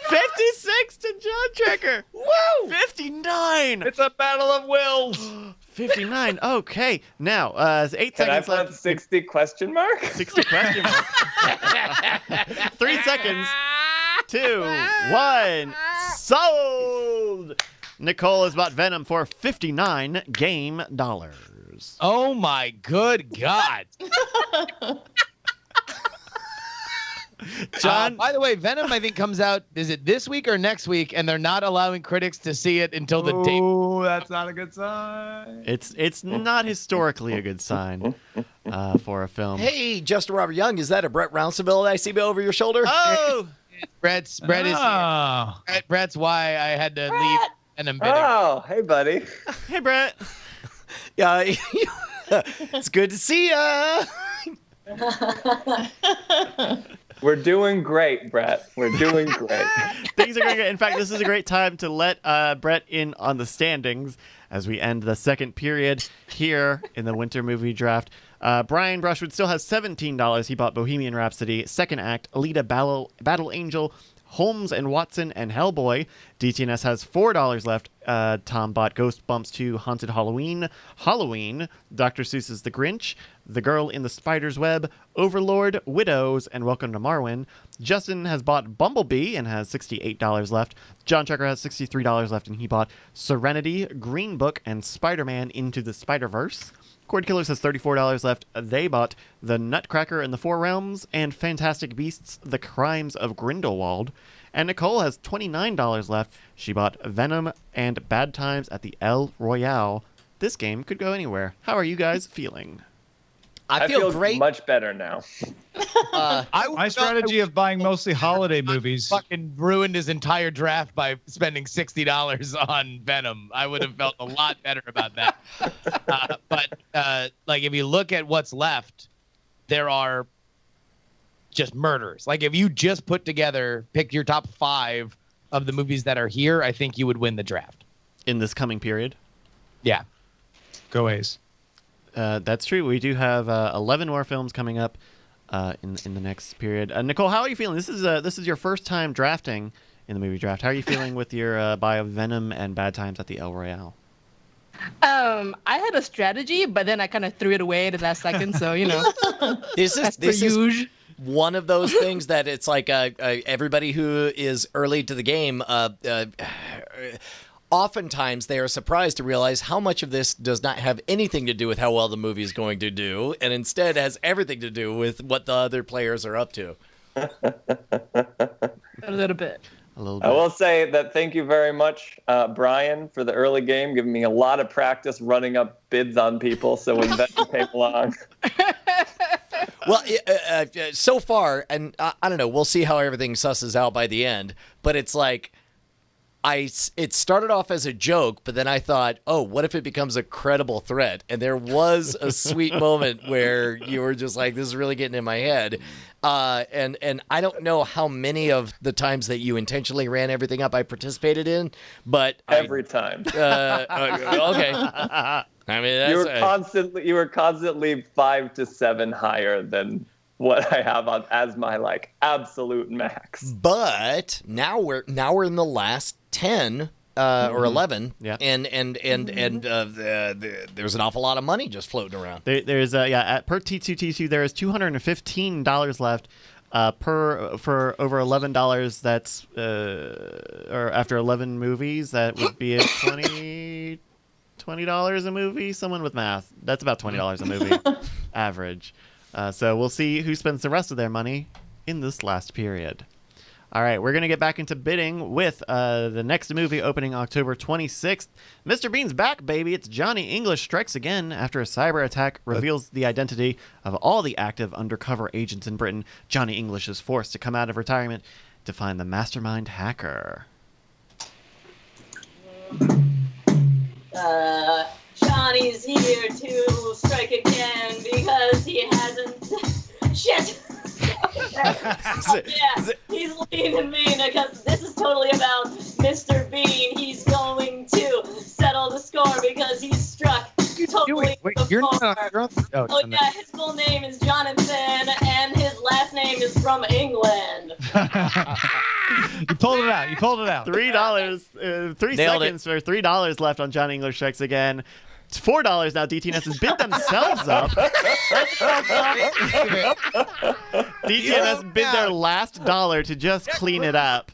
56 to John Trekker. Woo! 59. It's a battle of wills. 59. Okay. Now, 8 Can I seconds put left. 60 question mark? 60 question mark. 3 seconds. 2, 1. Sold. Nicole has bought Venom for $59 game dollars. Oh my good God. John, By the way, Venom I think comes out. Is it this week or next week? And they're not allowing critics to see it until the date. Oh, that's not a good sign. it's not historically a good sign for a film. Hey, Justin Robert Young, is that a Brett Rounceville that I see over your shoulder? Oh, Brett is Brett's why I had to leave Venom bidding. Oh, hey, buddy. hey Brett. Yeah, it's good to see ya. We're doing great, Brett. We're doing great. Things are going good. In fact, this is a great time to let Brett in on the standings as we end the second period here in the winter movie draft. Brian Brushwood still has $17. He bought Bohemian Rhapsody, Second Act, Elita, Battle Angel, Holmes and Watson, and Hellboy. DTNS has $4 left. Tom bought Goosebumps 2, Haunted Halloween, Dr. Seuss's The Grinch, The Girl in the Spider's Web, Overlord, Widows, and Welcome to Marwen. Justin has bought Bumblebee and has $68 left. John Checker has $63 left, and he bought Serenity, Green Book, and SpiderMan Into the Spider-Verse. Cordkillers has $34 left. They bought The Nutcracker and the Four Realms and Fantastic Beasts, The Crimes of Grindelwald. And Nicole has $29 left. She bought Venom and Bad Times at the El Royale. This game could go anywhere. How are you guys feeling? I feel great. Much better now. My strategy of buying mostly holiday movies. Fucking ruined his entire draft by spending $60 on Venom. I would have felt a lot better about that. But like, if you look at what's left, there are just murders. Like, if you just pick your top 5 of the movies that are here, I think you would win the draft. In this coming period? Yeah. Go A's. That's true. We do have 11 more films coming up in the next period. Nicole, how are you feeling? This is your first time drafting in the movie draft. How are you feeling with your buy of Venom and Bad Times at the El Royale? I had a strategy, but then I kind of threw it away at the last second. So This is usual. one of those things that it's like everybody who is early to the game. Oftentimes, they are surprised to realize how much of this does not have anything to do with how well the movie is going to do, and instead has everything to do with what the other players are up to. A little bit. A little bit. I will say that thank you very much, Brian, for the early game, giving me a lot of practice running up bids on people. So when Venom came along. Well, so far, and I don't know, we'll see how everything susses out by the end, but it's like, it started off as a joke, but then I thought, oh, what if it becomes a credible threat? And there was a sweet moment where you were just like, this is really getting in my head. And I don't know how many of the times that you intentionally ran everything up I participated in, but Every time. Okay. I mean, that's, You were constantly 5 to 7 higher than what I have on as my absolute max. But now we're in the last 10 or 11, Yeah. and there's an awful lot of money just floating around. There's at per T2T2 there is $215 left. For over $11, that's or after 11 movies, that would be at $20 a movie. Someone with math, that's about $20 a movie average. So we'll see who spends the rest of their money in this last period. All right, we're going to get back into bidding with the next movie opening October 26th. Mr. Bean's back, baby. It's Johnny English strikes again after a cyber attack reveals the identity of all the active undercover agents in Britain. Johnny English is forced to come out of retirement to find the mastermind hacker. Johnny's here to strike again because he hasn't. Shit! Yeah, he's leaving me because this is totally about Mr. Bean. He's going to settle the score because he's struck totally You're before. not. Oh yeah, his full name is Jonathan, and his last name is from England. You pulled it out. $3, 3 Nailed seconds for $3 left on Johnny English strikes again. It's $4 now. DTNS has bid themselves up. DTNS bid their last dollar to just clean it up.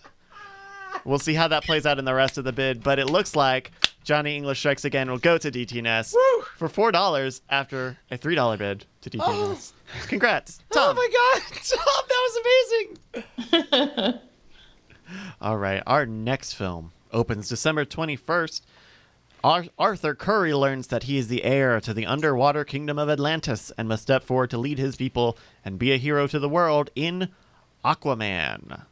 We'll see how that plays out in the rest of the bid, but it looks like Johnny English Strikes Again will go to DTNS for $4 after a $3 bid to DTNS. Congrats, Tom. Oh my God, Tom, that was amazing. All right, our next film opens December 21st. Arthur Curry learns that he is the heir to the underwater kingdom of Atlantis and must step forward to lead his people and be a hero to the world in Aquaman.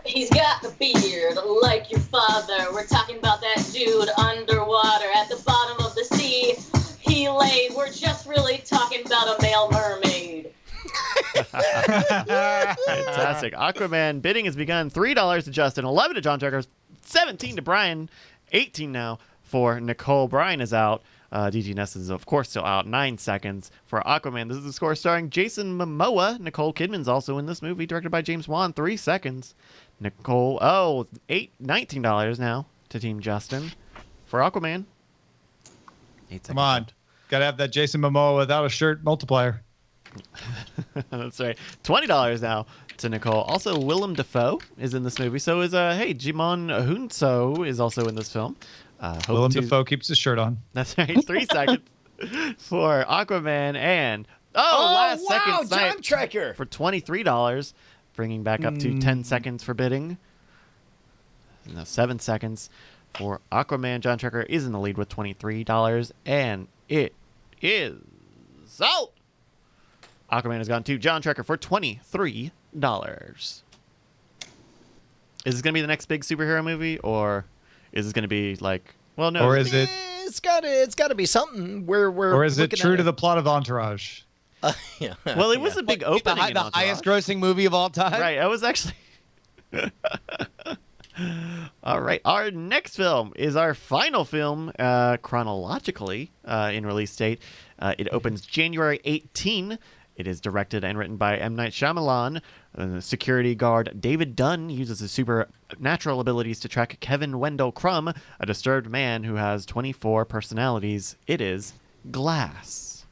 He's got the beard like your father. We're talking about that dude underwater at the bottom of the sea. He laid. We're just really talking about a male mermaid. Fantastic. Aquaman bidding has begun. $3 to Justin, $11 to John Tucker, $17 to Brian, $18 now for Nicole. Brian is out. DTNS is, of course, still out. 9 seconds for Aquaman. This is the score starring Jason Momoa. Nicole Kidman's also in this movie, directed by James Wan. 3 seconds. Nicole, $19 now to Team Justin for Aquaman. 8 seconds. Come on. Got to have that Jason Momoa without a shirt multiplier. That's right. $20 now to Nicole. Also, Willem Dafoe is in this movie. So is Jimon Hunso is also in this film. Willem Dafoe keeps his shirt on. That's right. 3 seconds for Aquaman and last second snipe John Tracker for $23, bringing back up to 10 seconds for bidding. Now 7 seconds for Aquaman. John Tracker is in the lead with $23, and it is out. Aquaman has gone to John Tracker for $23. Is this going to be the next big superhero movie, or is this going to be like, well, no. Or is it? It's got to be something. Or is it true to the plot of Entourage? Yeah. Well, it was a big opening. The highest grossing movie of all time. Right. I was actually. All right. Our next film is our final film chronologically in release date. It opens January 18. It is directed and written by M. Night Shyamalan. Security guard David Dunn uses his supernatural abilities to track Kevin Wendell Crumb, a disturbed man who has 24 personalities. It is Glass.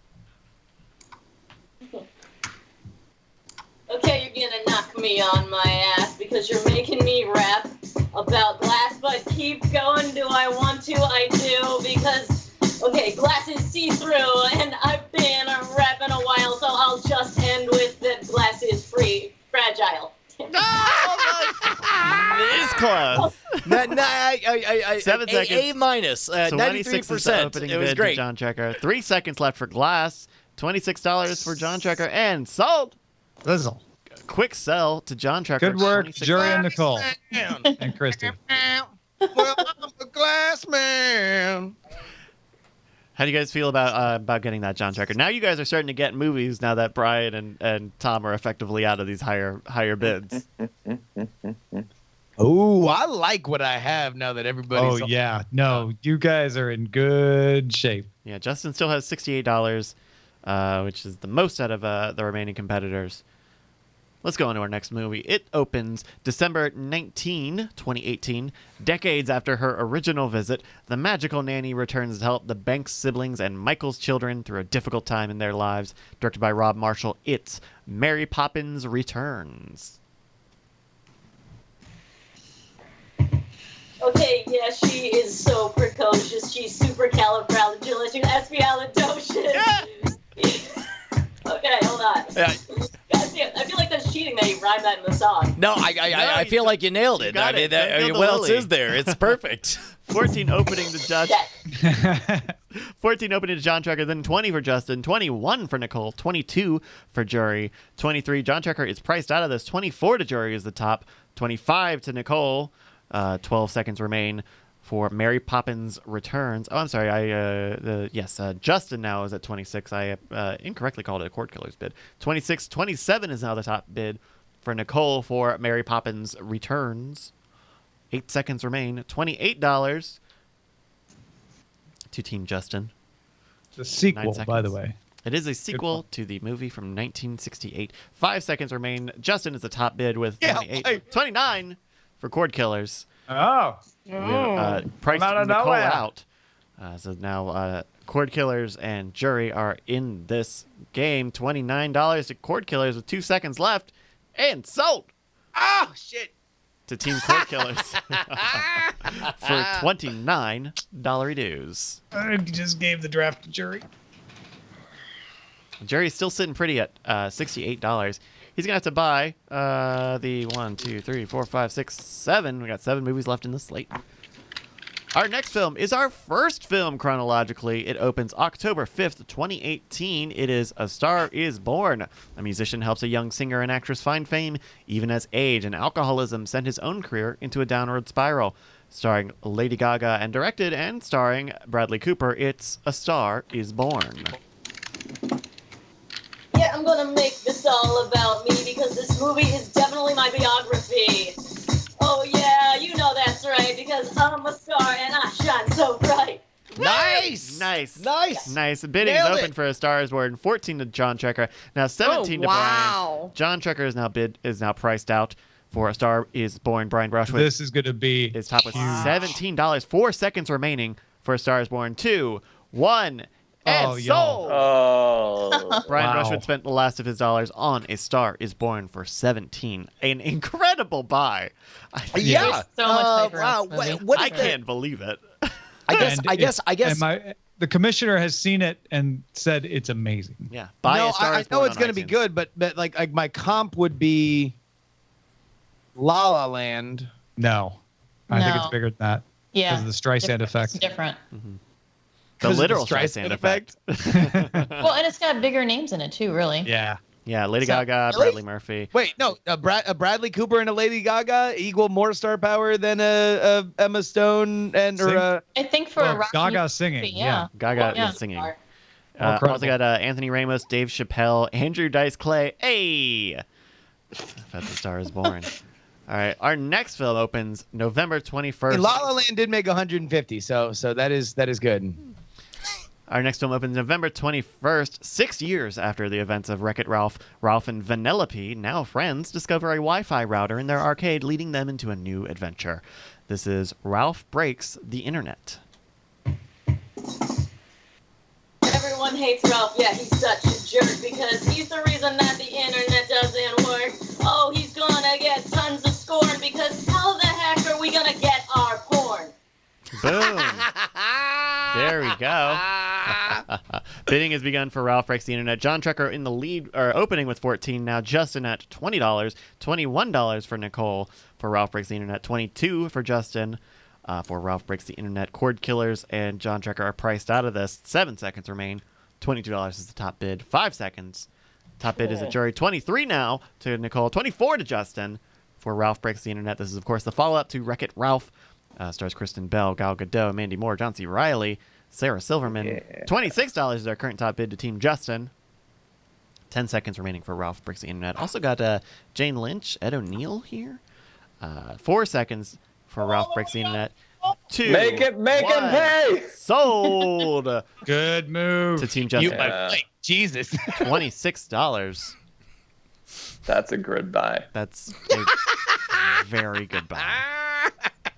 Okay, you're gonna knock me on my ass because you're making me rap about glass, but keep going. Do I want to? I do, because, okay, glass is see-through, and I've been rapping a while, so I'll just end with that glass is fragile. It is close. 7 seconds. A minus. 93%. Opening It was bid great. to John Checker. 3 seconds left for Glass. $26 for John Checker, and sold. Lizzle. Quick sell to John Checker. Good work, $26. Jury and Nicole. And Christy. Well, I'm a glass man. How do you guys feel about getting that John Checker? Now you guys are starting to get movies now that Brian and Tom are effectively out of these higher bids. Oh, I like what I have now that everybody's. Oh, yeah. No, you guys are in good shape. Yeah, Justin still has $68, which is the most out of the remaining competitors. Let's go on to our next movie. It opens December 19, 2018. Decades after her original visit, the magical nanny returns to help the Banks siblings and Michael's children through a difficult time in their lives. Directed by Rob Marshall, it's Mary Poppins Returns. Okay, yeah, she is so precocious. She's supercalifragilisticexpialidocious. Yeah. Okay, hold on. Yeah. I feel like that's cheating that you rhymed that in the song. No, I feel like you nailed it. got it. Don't feel the What else lily. is there? It's perfect. 14 opening to John. Shit. 14 opening to John Trekker, then 20 for Justin, 21 for Nicole, 22 for Jury, 23. John Trekker is priced out of this. 24 to Jury is the top, 25 to Nicole. 12 seconds remain for Mary Poppins Returns. Oh, I'm sorry. Justin now is at 26. I incorrectly called it a Cordkillers bid. 26, 27 is now the top bid for Nicole for Mary Poppins Returns. 8 seconds remain. $28 to Team Justin. It's a sequel, 9 by the seconds. way. It is a sequel to the movie from 1968. 5 seconds remain. Justin is the top bid with 28. 29 for Cordkillers. Oh. Priced Out of Nicole nowhere. out. So now Cordkillers and Jury are in this game. $29 to Cordkillers with 2 seconds left. And sold. Oh, shit. to Team Cordkillers for $29 dues. I just gave the draft to Jury. Jerry's still sitting pretty at $68. He's gonna have to buy the 1, 2, 3, 4, 5, 6, 7. We got 7 movies left in the slate. Our next film is our first film chronologically. It opens October 5th, 2018. It is A Star is Born. A musician helps a young singer and actress find fame, even as age and alcoholism sent his own career into a downward spiral. Starring Lady Gaga and directed and starring Bradley Cooper, it's A Star is Born. Yeah, I'm gonna make this all about me because this movie is definitely my biography. Oh yeah, you know that's right, because I'm a star and I shine so bright. Nice. Nice. Bidding is Nailed open it. for A Star is Born. 14 to John Trekker. Now 17 to Brian. John Trekker is now priced out for A Star is Born. Brian Brushwood This is going to be is top with $17. 4 seconds remaining for A Star is Born. 2, 1, and Oh, sold. y'all. Oh. Brian Wow. Brushwood spent the last of his dollars on A Star is Born for 17. An incredible buy. Yeah. So much favor Wow. on this movie. What is I the- can't believe it. I guess. And the commissioner has seen it and said it's amazing. Yeah. Buy No, A Star I is know Born it's on going to be iTunes. good, but like my comp would be La La Land. No, I think No. it's bigger than that Yeah. because of the Streisand Different. effect. It's different. The 'Cause of literal the Streisand effect. Well, and it's got bigger names in it too, really. Yeah. Yeah, Lady So- Gaga, Really? Bradley Murphy. Wait, no, a Bradley Cooper and a Lady Gaga equal more star power than a Emma Stone and Sing? I think for a Well, rock Gaga music singing. movie, Yeah. Gaga Yeah. is singing. Incredible. Also got Anthony Ramos, Dave Chappelle, Andrew Dice Clay. Hey! That's A Star is Born. All right, our next film opens November 21st. La La Land did make 150, so that is good. Our next film opens November 21st, 6 years after the events of Wreck-It Ralph. Ralph and Vanellope, now friends, discover a Wi-Fi router in their arcade, leading them into a new adventure. This is Ralph Breaks the Internet. Everyone hates Ralph. Yeah, he's such a jerk because he's the reason that the internet doesn't work. Oh, he's gonna get tons of scorn because how the heck are we gonna get our porn? Boom. There we go. Bidding has begun for Ralph Breaks the Internet. John Trekker in the lead, or opening with 14. Now Justin at $20, $21 for Nicole for Ralph Breaks the Internet, 22 for Justin for Ralph Breaks the Internet. Cordkillers and John Trekker are priced out of this. 7 seconds remain. $22 is the top bid. 5 seconds. Top bid is a jury. 23 now to Nicole. 24 to Justin for Ralph Breaks the Internet. This is, of course, the follow-up to Wreck-It Ralph. Stars Kristen Bell, Gal Gadot, Mandy Moore, John C. Reilly, Sarah Silverman. Yeah. $26 is our current top bid to Team Justin. 10 seconds remaining for Ralph Breaks the Internet. Also got Jane Lynch, Ed O'Neill here. 4 seconds for Ralph Breaks the Internet. 2, Make it 1. pay. Sold Good move. to Team You Justin. like Jesus. $26. That's a good buy. That's a very good buy.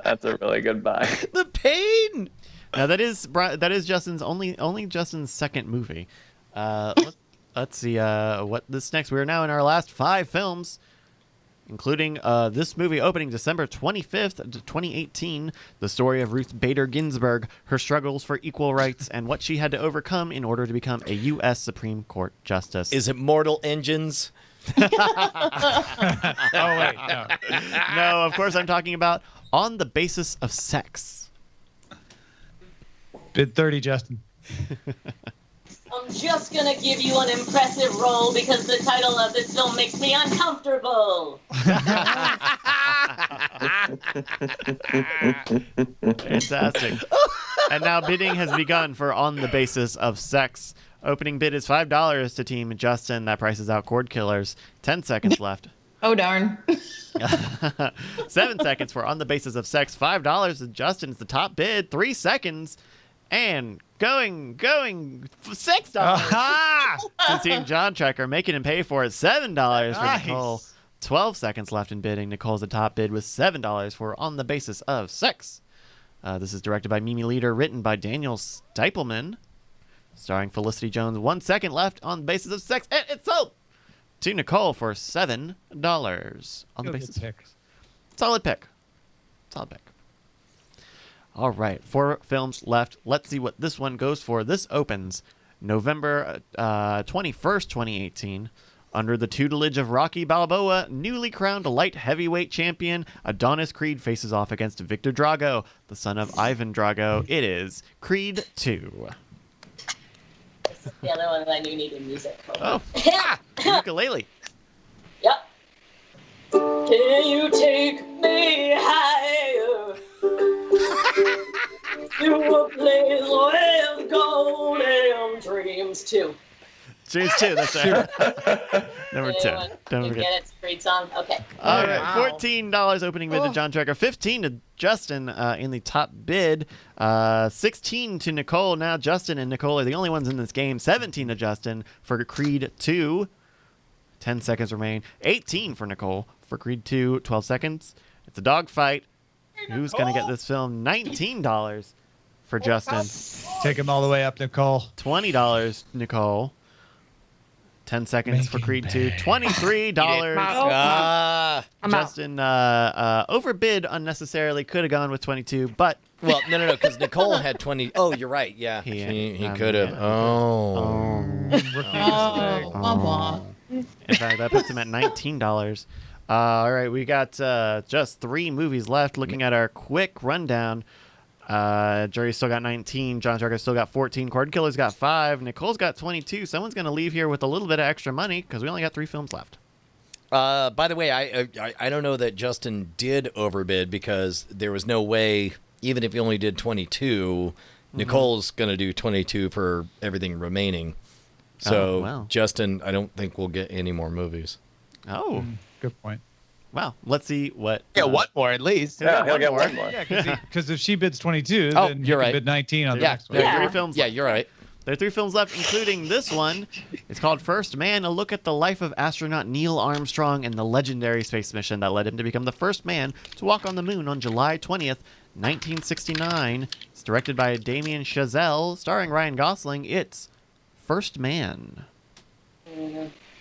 That's a really good buy. The pain. Now that is Justin's only Justin's second movie. Let's see what this next. We're now in our last 5 films, including this movie opening December 25th, 2018. The story of Ruth Bader Ginsburg, her struggles for equal rights, and what she had to overcome in order to become a U.S. Supreme Court justice. Is it Mortal Engines? Oh, wait. No. No, of course I'm talking about On the Basis of Sex. Bid 30, Justin. I'm just gonna give you an impressive role because the title of this film makes me uncomfortable. Fantastic. And now bidding has begun for On the Basis of Sex. Opening bid is $5 to Team Justin. That prices out Cordkillers. 10 seconds left. Oh darn. 7 seconds for On the Basis of Sex. $5 to Justin is the top bid. 3 seconds. And going, $6 Aha! to Team John Trekker, making him pay for it. $7 for Nice. Nicole. 12 seconds left in bidding. Nicole's the top bid with $7 for On the Basis of Sex. This is directed by Mimi Leader, written by Daniel Stiepelman, starring Felicity Jones. 1 second left on the Basis of Sex, and it's sold to Nicole for $7 on the Good basis. pick. Solid pick. Solid pick. All right, 4 films left. Let's see what this one goes for. This opens November 21st, 2018. Under the tutelage of Rocky Balboa, newly crowned light heavyweight champion Adonis Creed faces off against Victor Drago, the son of Ivan Drago. It is Creed 2. This is the other one that I knew needed music. Oh, ukulele. Yep. Can you take me higher to a place with golden dreams too? Dreams 2, that's right. Number 2. Anyone Don't can forget. get it? It's a great song. Okay. All right, Wow. $14 opening bid to John Tracker, 15 to Justin in the top bid, 16 to Nicole. Now Justin and Nicole are the only ones in this game. 17 to Justin for Creed 2. 10 seconds remain. 18 for Nicole for Creed 2. 12 seconds. It's a dogfight. Who's going to get this film? $19 for Justin. Take him all the way up, Nicole. $20, Nicole. 10 seconds for Creed 2. $23. Ah. I'm out. Justin overbid unnecessarily. Could have gone with 22, but Well, no, because Nicole had 20. Oh, you're right. Yeah, he could have. yeah. Oh. Oh, wah, wah. In fact, that puts him at $19. All right, we got just 3 movies left. Looking at our quick rundown, Jerry's still got 19. John Tracker still got 14. Cordkillers got 5. Nicole's got 22. Someone's going to leave here with a little bit of extra money because we only got 3 films left. By the way, I don't know that Justin did overbid because there was no way, even if he only did 22, Nicole's going to do 22 for everything remaining. So, wow. Justin, I don't think we'll get any more movies. Oh, Good point. wow. Let's see what. Yeah, one more at least. Yeah, he'll one get more. one more. Yeah, because if she bids 22, Oh, then you're you can right. bid 19 on the Yeah, next one. There are Yeah. 3 films Yeah, left. you're right. There are 3 films left, including this one. It's called First Man, a look at the life of astronaut Neil Armstrong and the legendary space mission that led him to become the first man to walk on the moon on July 20th, 1969. It's directed by Damien Chazelle, starring Ryan Gosling. It's First Man.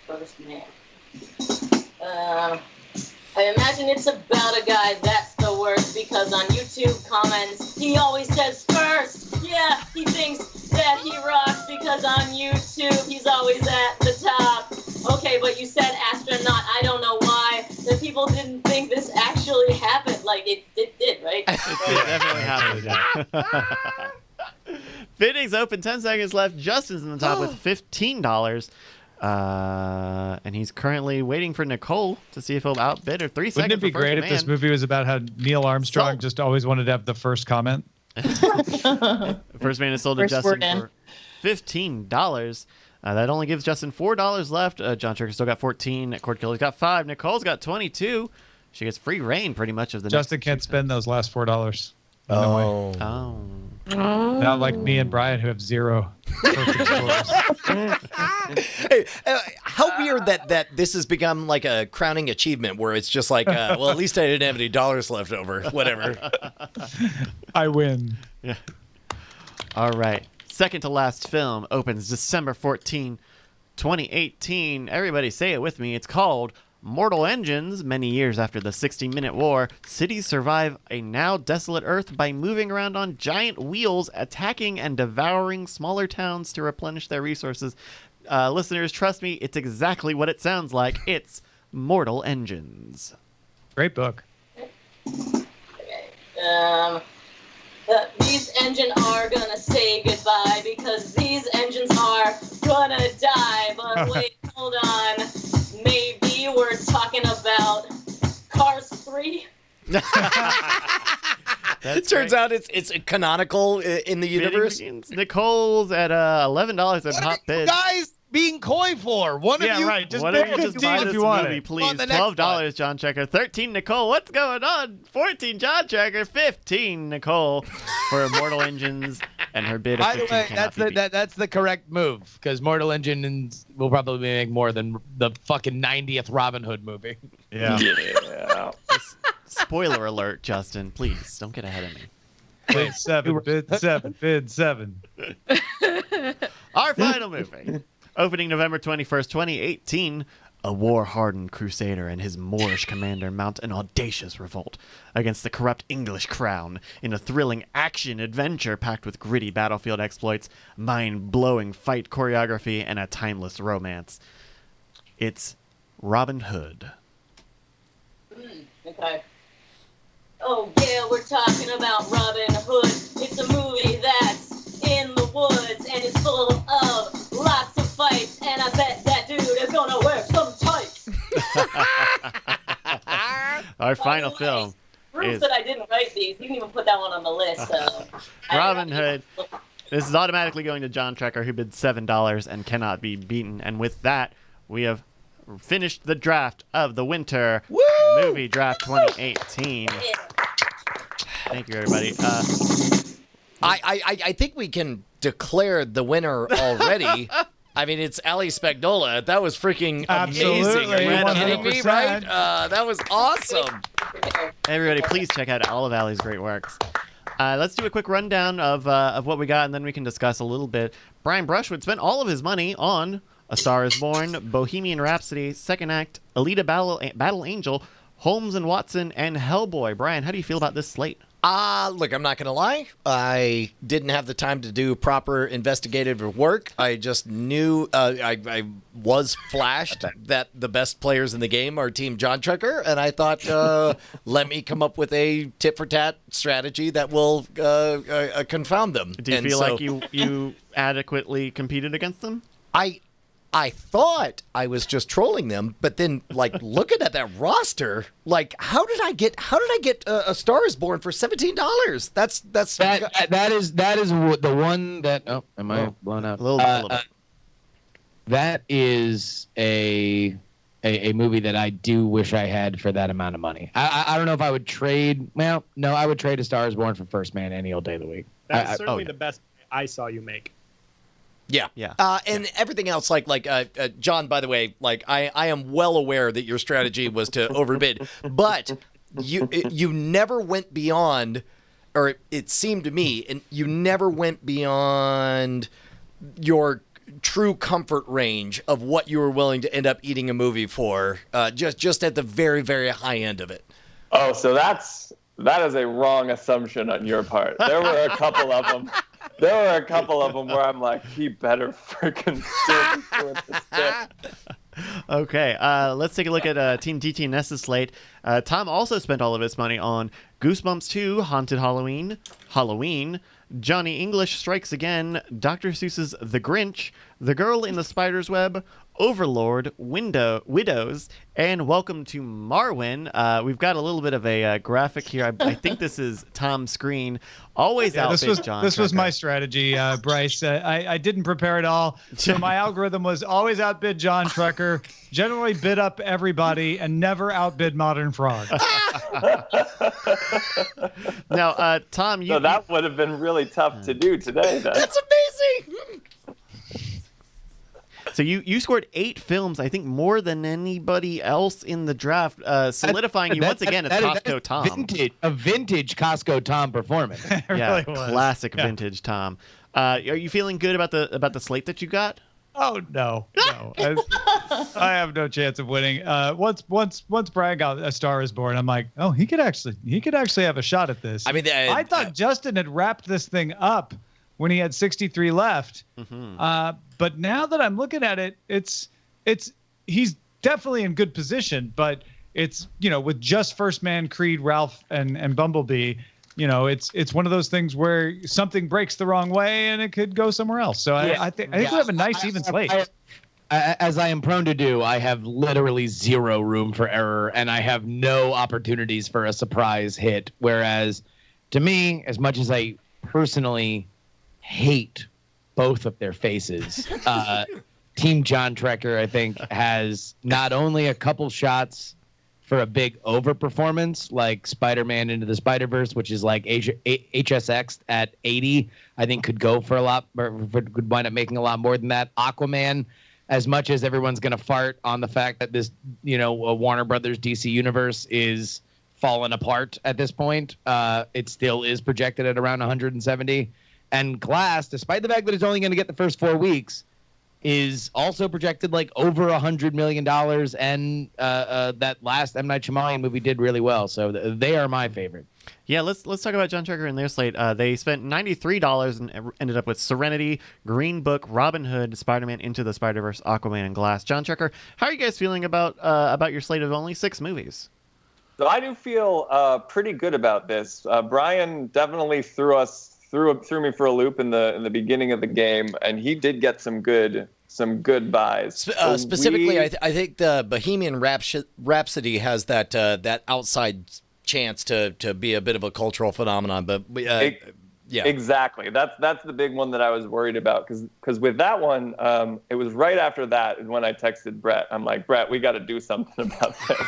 First man. I imagine it's about a guy that's the worst because on YouTube comments he always says first. Yeah, he thinks that he rocks because on YouTube he's always at the top. Okay, but you said astronaut. I don't know why. The people didn't think this actually happened. Like it did, right? It definitely happened. Yeah. Bidding's open. 10 seconds left. Justin's in the top with $15. And he's currently waiting for Nicole to see if he'll outbid her. 3 seconds. Wouldn't it be for First great if this Man. movie was about how Neil Armstrong So- just always wanted to have the first comment? First Man is sold to First Justin word in. for $15. That only gives Justin $4 left. John Turker still got 14. Cordkillers got 5. Nicole's got 22. She gets free reign pretty much of the Justin next can't 2 spend those last $4. No way. Oh. Oh. Not like me and Brian who have 0 perfect scores. Hey, how weird that this has become like a crowning achievement where it's just like, well, at least I didn't have any dollars left over. Whatever. I win. Yeah. All right. Second to last film opens December 14, 2018. Everybody say it with me. It's called Mortal Engines. Many years after the 60-minute war, cities survive a now desolate Earth by moving around on giant wheels, attacking and devouring smaller towns to replenish their resources. Listeners, trust me, it's exactly what it sounds like. It's Mortal Engines. Great book. Okay. These engines are gonna say goodbye because these engines are gonna die. But wait, hold on. Maybe we're talking about Cars 3. It turns out it's canonical in the universe. Nicole's at $11 at top bid. Guys being coy for one of you. right. Just Why bid don't you just 15 buy if this you want movie, it. please? On the next $12, John Checker. 13, Nicole. What's going on? 14, John Checker. 15, Nicole, for Mortal Engines and her bid of By the 15 way, cannot be beat. that's the correct move because Mortal Engines will probably make more than the fucking 90th Robin Hood movie. Yeah. Yeah. Spoiler alert, Justin. Please don't get ahead of me. Bid 7. Bid 7. Bid 7. Our final movie, opening November 21st, 2018. A war-hardened crusader and his Moorish commander mount an audacious revolt against the corrupt English crown in a thrilling action-adventure packed with gritty battlefield exploits, mind-blowing fight choreography, and a timeless romance. It's Robin Hood. Okay. Oh yeah, we're talking about Robin Hood. It's a movie that's in the woods and it's full of lots of fights, and I bet that dude is gonna wear some tights. Our final film Proof is that I didn't write these. You can even put that one on the list. So Robin Hood. This is automatically going to John Trekker, who bid $7 and cannot be beaten. And with that, we have finished the draft of the Winter Movie Draft 2018. Thank you, everybody. I think we can declare the winner already. I mean, it's Ali Spagnola. That was freaking amazing. Absolutely, Are you kidding me, 100%. right? That was awesome. Everybody, please check out all of Allie's great works. Let's do a quick rundown of what we got, and then we can discuss a little bit. Brian Brushwood spent all of his money on A Star is Born, Bohemian Rhapsody, Second Act, Elita Battle Angel, Holmes and Watson, and Hellboy. Brian, how do you feel about this slate? Look, I'm not going to lie. I didn't have the time to do proper investigative work. I just knew I was flashed that the best players in the game are Team John Trekker, and I thought, let me come up with a tit-for-tat strategy that will confound them. Do you feel like you adequately competed against them? I thought I was just trolling them, but then, like, looking at that roster, like, how did I get A Star is Born for $17? That's That is the one that. Oh, am I blown out? A little bit. That is a movie that I do wish I had for that amount of money. I don't know if I would trade. Well, no, I would trade A Star is Born for First Man any old day of the week. That's certainly the best I saw you make. Yeah. And everything else, like John, by the way, like I am well aware that your strategy was to overbid, but you never went beyond, or it seemed to me, and you never went beyond your true comfort range of what you were willing to end up eating a movie for, just at the very, very high end of it. Oh, so that is a wrong assumption on your part. There were a couple of them. Where I'm like, he better freaking sit with the stick. Okay, let's take a look at Team DTNS's slate. Tom also spent all of his money on Goosebumps 2, Haunted Halloween, Johnny English Strikes Again, Dr. Seuss's The Grinch, The Girl in the Spider's Web, Overlord, Widows, and Welcome to Marwen. We've got a little bit of a graphic here. I think this is Tom's screen. Always outbid John. This was my strategy, Bryce. I didn't prepare at all. So my algorithm was always outbid John Trekker, generally bid up everybody, and never outbid Modern Frog. Now, Tom, So that would have been really tough to do today, then. That's amazing. So you scored 8 films, I think more than anybody else in the draft, solidifying you once again as Costco Tom. A vintage Costco Tom performance. Yeah, classic vintage Tom. Are you feeling good about the slate that you got? Oh no. I have no chance of winning. Once Brian got A Star is Born, I'm like, oh, he could actually have a shot at this. I mean, I thought Justin had wrapped this thing up when he had 63 left. Mm-hmm. But now that I'm looking at it, he's definitely in good position, but it's, with just First Man, Creed, Ralph, and Bumblebee, it's one of those things where something breaks the wrong way and it could go somewhere else. So I think we have a nice even slate. As I am prone to do, I have literally zero room for error, and I have no opportunities for a surprise hit. Whereas, to me, as much as I personally hate both of their faces, Team John Trekker, I think, has not only a couple shots for a big overperformance, like Spider-Man Into the SpiderVerse, which is like HSX at 80, I think could go for a lot, could wind up making a lot more than that. Aquaman, as much as everyone's going to fart on the fact that this, Warner Brothers DC universe is falling apart at this point, it still is projected at around 170. And Glass, despite the fact that it's only going to get the first 4 weeks, is also projected like over $100 million, and that last M. Night Shyamalan movie did really well. So they are my favorite. Yeah, let's talk about John Tracker and their slate. They spent $93 and ended up with Serenity, Green Book, Robin Hood, Spider-Man Into the Spider-Verse, Aquaman, and Glass. John Tracker, how are you guys feeling about your slate of only 6 movies? So I do feel pretty good about this. Brian definitely threw me for a loop in the beginning of the game, and he did get some good buys. Specifically, I think the Bohemian Rhapsody has that outside chance to be a bit of a cultural phenomenon, but yeah, exactly. That's the big one that I was worried about because with that one, it was right after that when I texted Brett. I'm like, Brett, we got to do something about this.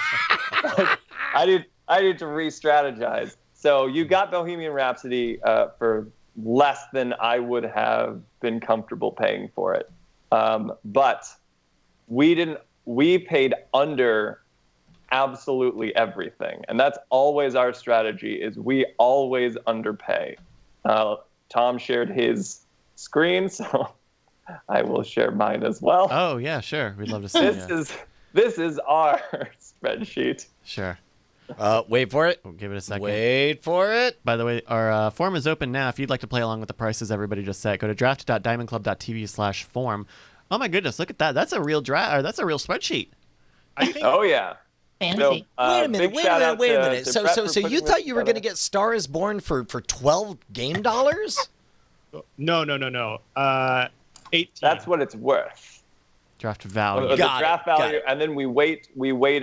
I need to re-strategize. So you got Bohemian Rhapsody for less than I would have been comfortable paying for it, but we paid under absolutely everything, and that's always our strategy. Is we always underpay. Tom shared his screen, so I will share mine as well. Oh yeah, sure. We'd love to see This is our spreadsheet. Sure. Wait for it. We'll give it a second. Wait for it. By the way, our form is open now. If you'd like to play along with the prices everybody just set, go to draft.diamondclub.tv/form. Oh my goodness, look at that. That's a real draft. Or that's a real spreadsheet. Oh yeah. Fancy. Wait a minute. So you thought you were going to get Star is Born for $12 game dollars? No. 18. That's what it's worth. Draft value. The draft value, and then we weight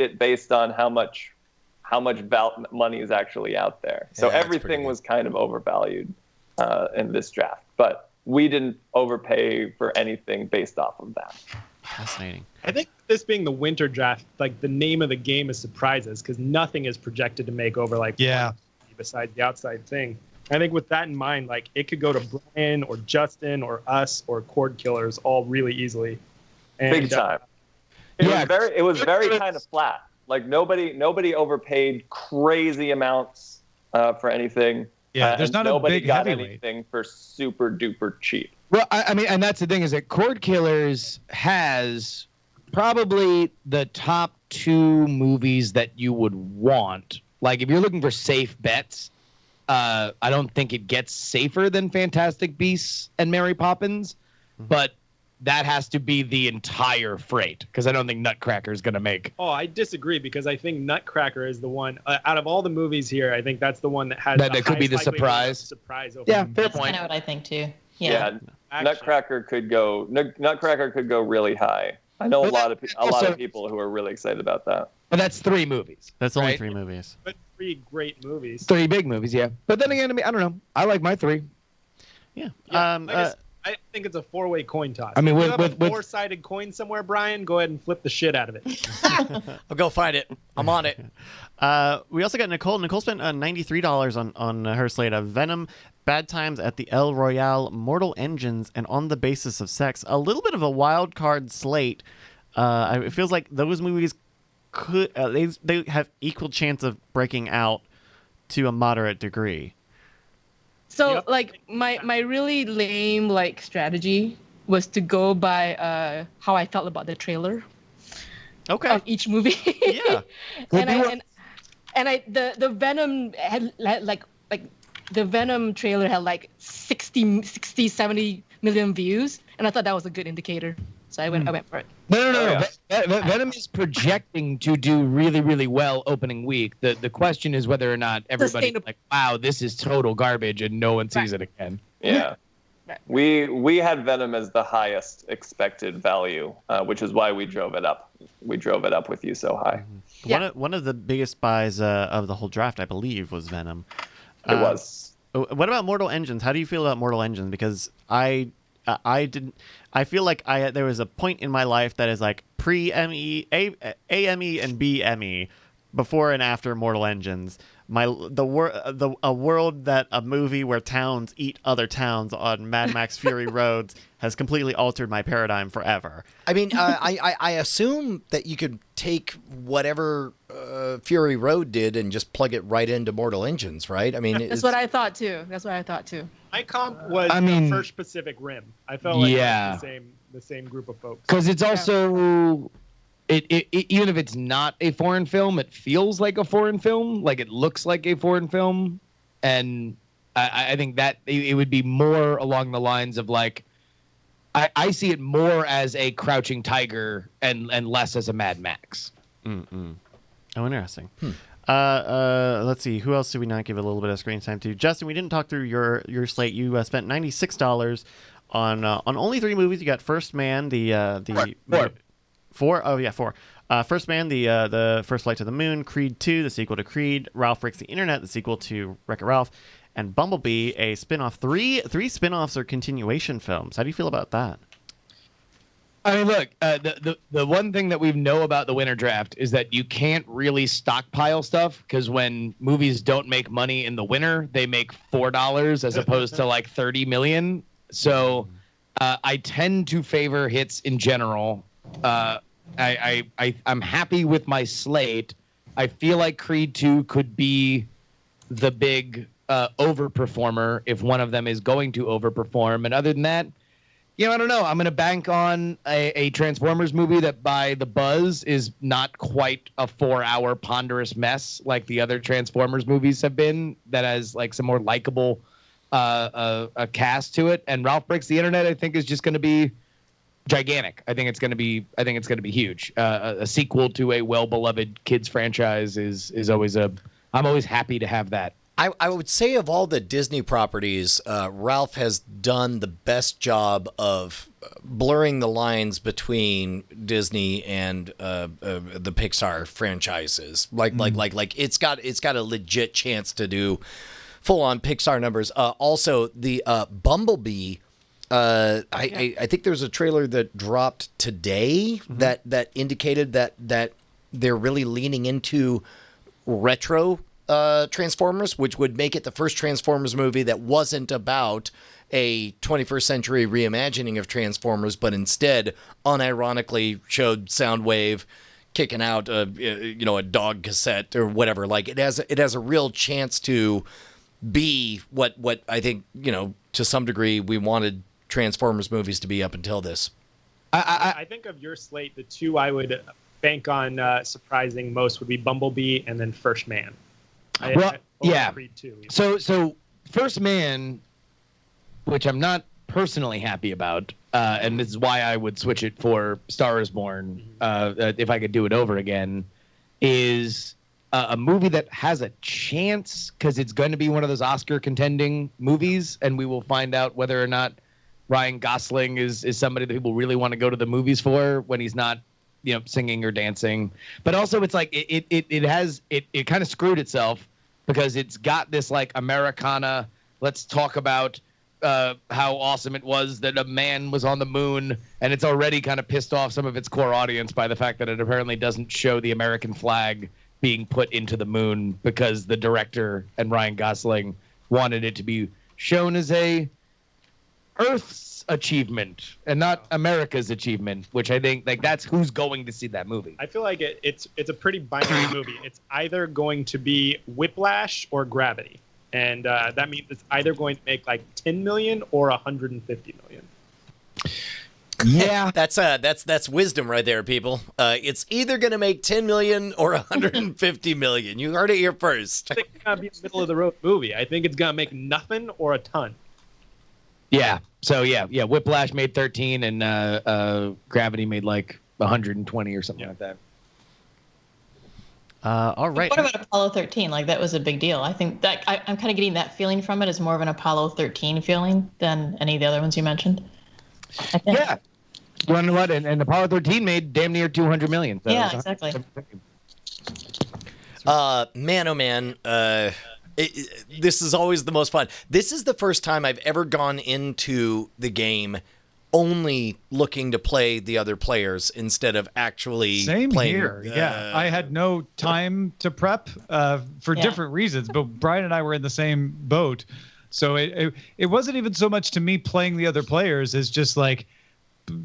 it based on how much money is actually out there. So everything was kind of overvalued in this draft, but we didn't overpay for anything based off of that. Fascinating. I think this being the winter draft, like the name of the game is surprises because nothing is projected to make over besides the outside thing. I think with that in mind, like it could go to Brian or Justin or us or Cordkillers all really easily. And, big time. It was very kind of flat. Like nobody overpaid crazy amounts for anything. Yeah, there's not a big got heavyweight. anything for super duper cheap. Well, I mean, and that's the thing is that Cordkillers has probably the top 2 movies that you would want. Like if you're looking for safe bets, I don't think it gets safer than Fantastic Beasts and Mary Poppins, but that has to be the entire freight because I don't think Nutcracker is going to make. Oh, I disagree because I think Nutcracker is the one out of all the movies here. I think that's the one that has that could be the surprise. Yeah, fair That's point. kind of what I think too. Yeah. Nutcracker could go really high. I know a lot of people who are really excited about that. But that's 3 movies. That's only 3 movies. But 3 great movies. 3 big movies, yeah. But then again, I don't know. I like my 3. Yeah. I think it's a 4-way coin toss. I mean, if you have a 4-sided coin somewhere, Brian, go ahead and flip the shit out of it. I'll go find it. I'm on it. We also got Nicole. Nicole spent $93 on her slate of Venom, Bad Times at the El Royale, Mortal Engines, and On the Basis of Sex. A little bit of a wild card slate. It feels like those movies could they have equal chance of breaking out to a moderate degree. So my really lame strategy was to go by how I felt about the trailer. Okay. Of each movie. Yeah. The Venom had the Venom trailer had 60, 70 million views, and I thought that was a good indicator. So I went for it. No. Venom is projecting to do really, really well opening week. The question is whether or not everybody's like, wow, this is total garbage, and no one sees it again. Yeah. We had Venom as the highest expected value, which is why we drove it up. We drove it up with you so high. Yeah. One of the biggest buys of the whole draft, I believe, was Venom. It was. What about Mortal Engines? How do you feel about Mortal Engines? Because I feel like there was a point in my life that is like pre-ME, AME, and BME. before and after Mortal Engines. A world that a movie where towns eat other towns on Mad Max Fury Roads has completely altered my paradigm forever. I mean, I assume that you could take whatever Fury Road did and just plug it right into Mortal Engines, right? I mean, That's what I thought too. My comp was the first Pacific Rim. I felt like it was the same group of folks. Because it's also, it even if it's not a foreign film, it feels like a foreign film. Like it looks like a foreign film, and I think that it would be more along the lines of like, I see it more as a Crouching Tiger and less as a Mad Max. Mm-mm. Oh, interesting. Let's see. Who else did we not give a little bit of screen time to? Justin, we didn't talk through your slate. You spent $96 on only 3 movies. You got First Man, Four. Oh yeah, 4. First Man, the First Flight to the Moon, Creed 2, the sequel to Creed, Ralph Breaks the Internet, the sequel to Wreck-It Ralph, and Bumblebee, a spin-off. Three spin-offs or continuation films. How do you feel about that? I mean, look, the one thing that we know about the winter draft is that you can't really stockpile stuff, because when movies don't make money in the winter, they make $4 as opposed to like 30 million. So I tend to favor hits in general. I'm happy with my slate. I feel like Creed 2 could be the big overperformer if one of them is going to overperform. And other than that, I don't know. I'm going to bank on a Transformers movie that by the buzz is not quite a 4-hour ponderous mess like the other Transformers movies have been, that has like some more likable a cast to it. And Ralph Breaks the Internet, I think, is just going to be gigantic. I think it's going to be huge. A sequel to a well-beloved kids franchise is always I'm always happy to have that. I would say of all the Disney properties, Ralph has done the best job of blurring the lines between Disney and the Pixar franchises. Like it's got a legit chance to do full-on Pixar numbers. Also, the Bumblebee. I think there's a trailer that dropped today that indicated that they're really leaning into retro Transformers, which would make it the first Transformers movie that wasn't about a 21st century reimagining of Transformers, but instead unironically showed Soundwave kicking out a dog cassette or whatever. Like it has a real chance to be what I think, to some degree we wanted Transformers movies to be up until this. I think of your slate, the 2 I would bank on surprising most would be Bumblebee and then First Man. Creed 2, So First Man, which I'm not personally happy about, and this is why I would switch it for Star is Born if I could do it over again, is a movie that has a chance because it's going to be one of those Oscar contending movies, and we will find out whether or not Ryan Gosling is somebody that people really want to go to the movies for when he's not, singing or dancing. But also it's like it kind of screwed itself because it's got this like Americana, let's talk about how awesome it was that a man was on the moon, and it's already kind of pissed off some of its core audience by the fact that it apparently doesn't show the American flag being put into the moon because the director and Ryan Gosling wanted it to be shown as a Earth's achievement and not America's achievement, which I think like that's who's going to see that movie. I feel like it's a pretty binary movie. It's either going to be Whiplash or Gravity, and that means it's either going to make like 10 million or 150 million. Yeah, that's wisdom right there, people. It's either going to make 10 million or 150 million. You heard it here first. I think it's going to be a middle of the road movie. I think it's going to make nothing or a ton. Yeah. So yeah. Whiplash made 13, and Gravity made like 120 or something like that. All right. What about Apollo 13? Like that was a big deal. I think that I'm kind of getting that feeling from it as more of an Apollo 13 feeling than any of the other ones you mentioned. I think. Yeah. You know what? And Apollo 13 made damn near 200 million. So yeah, exactly. Man, oh man. This is always the most fun. This is the first time I've ever gone into the game only looking to play the other players instead of actually Same playing. here. Yeah, I had no time to prep for different reasons, but Brian and I were in the same boat. So it wasn't even so much to me playing the other players as just like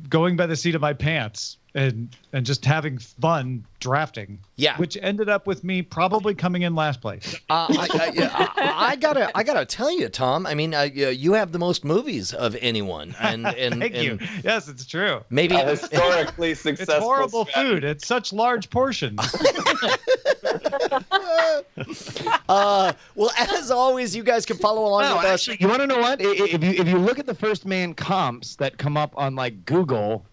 going by the seat of my pants and just having fun drafting. Yeah. Which ended up with me probably coming in last place. I gotta tell you, Tom. I mean, you have the most movies of anyone, and Thank you. Yes, it's true. Maybe Historically successful. It's horrible strategy. food. It's such large portions. well, as always, you guys can follow along No, with us. actually, you want to know what? If you look at the First Man comps that come up on like Google,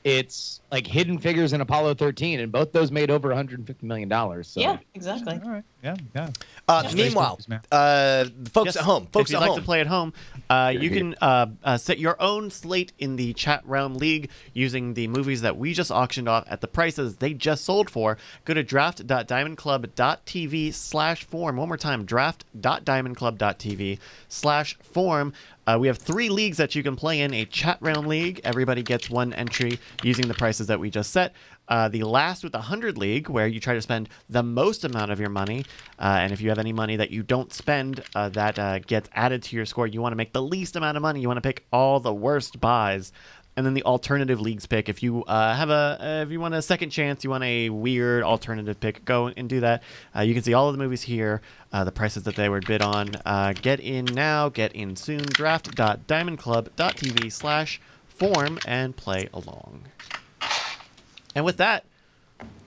it's like Hidden Figures and Apollo 13, and both those made over $150 million. So. Yeah, exactly. All right. Yeah. Meanwhile, folks Yes, at home, if you'd like to play at home, you can set your own slate in the Chat Round League using the movies that we just auctioned off at the prices they just sold for. Go to draft.diamondclub.tv/form. One more time, draft.diamondclub.tv/form. We have 3 leagues that you can play in. A Chat Round League. Everybody gets 1 entry using the prices that we just set. The Last with 100 League, where you try to spend the most amount of your money. And if you have any money that you don't spend, that gets added to your score. You want to make the least amount of money. You want to pick all the worst buys. And then the alternative leagues pick. If you if you want a second chance, you want a weird alternative pick, go and do that. You can see all of the movies here, the prices that they were bid on. Get in now, get in soon. Draft.diamondclub.tv/form and play along. And with that,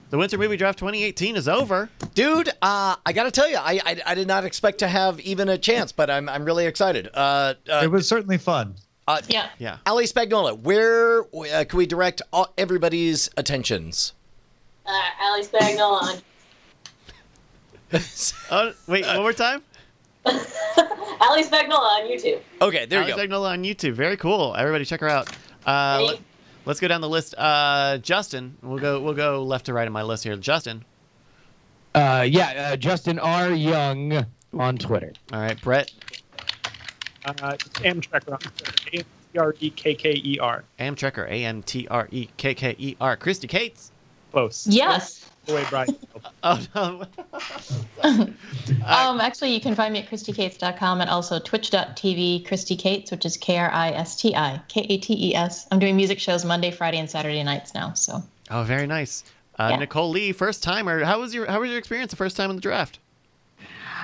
the Winter Movie Draft 2018 is over. Dude, I gotta tell you, I did not expect to have even a chance, but I'm really excited. It was certainly fun. Yeah. Ali Spagnola, where can we direct everybody's attentions? Ali Spagnola on Wait, one more time? Ali Spagnola on YouTube. Okay, there you go. Spagnola on YouTube. Very cool. Everybody check her out. Let's go down the list. Justin, we'll go left to right on my list here. Justin. Justin R. Young on Twitter. All right, Brett. Amtrekker on Twitter. AMTREKKER. Amtrekker. AMTREKKER. Christy Cates. Close. Yes. The way Brian. Oh no. Actually, you can find me at ChristyCates.com and also twitch.tv Christy Cates, which is KristiKates. I'm doing music shows Monday, Friday, and Saturday nights now. So. Oh, very nice. Yeah. Nicole Lee, first timer. How was your experience the first time in the draft?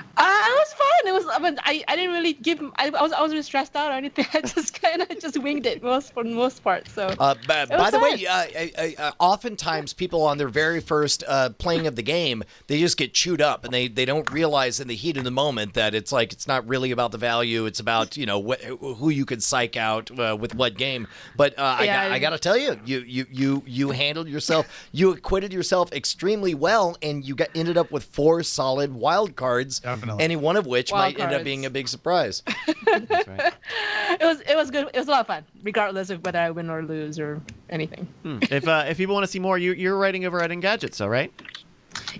It was fun. It was. I mean, I didn't really give. I wasn't really stressed out or anything. I just kind of just winged it for the most part. So. By the way, oftentimes people on their very first playing of the game, they just get chewed up and they don't realize in the heat of the moment that it's like it's not really about the value. It's about who you can psych out with what game. But I gotta tell you, you handled yourself. You acquitted yourself extremely well, and you ended up with 4 solid wild cards. Definitely. Any one of which Wild might end up cards. being a big surprise. That's right. It was good. It was a lot of fun, regardless of whether I win or lose or anything. If people want to see more, you're writing over at Engadget, so right?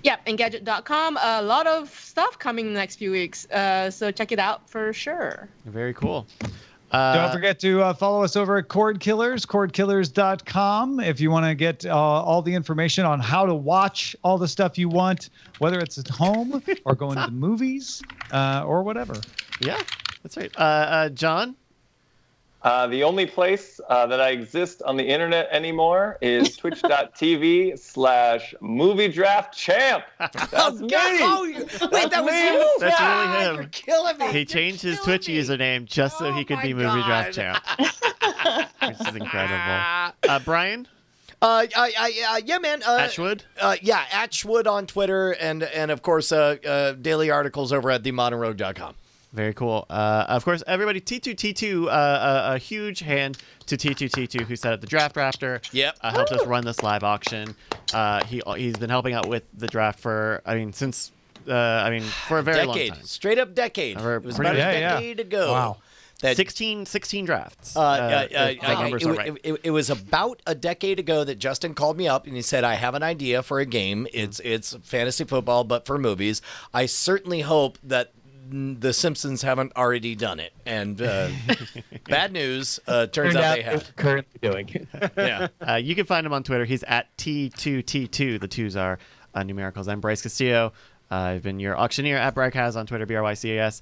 Yeah, Engadget.com. A lot of stuff coming in the next few weeks. So check it out for sure. Very cool. Don't forget to follow us over at Cordkillers, cordkillers.com, if you want to get all the information on how to watch all the stuff you want, whether it's at home or going to the movies or whatever. Yeah, that's right. John? The only place that I exist on the internet anymore is twitch.tv/moviedraftchamp. That's me. Wait, that was you? That's really him. You're killing me. He changed his Twitch username just so he could be Movie Draft Champ. Which is incredible. Brian? Yeah, man. Ashwood? Ashwood on Twitter and of course daily articles over at themodernrogue.com. Very cool. Of course, everybody, T2T2, a huge hand to T2T2 who set up the Draft Raptor. Yep. Helped us run this live auction. He's been helping out with the draft for a very long time. Straight up decade. It was about a decade ago. Wow. That 16 drafts. It was about a decade ago that Justin called me up and he said, I have an idea for a game. It's fantasy football, but for movies. I certainly hope that the Simpsons haven't already done it. And bad news, turns out they have. Currently doing. Yeah. You can find him on Twitter. He's at T2T2. The twos are numericals. I'm Bryce Castillo. I've been your auctioneer at Brycas on Twitter, BRYCAS.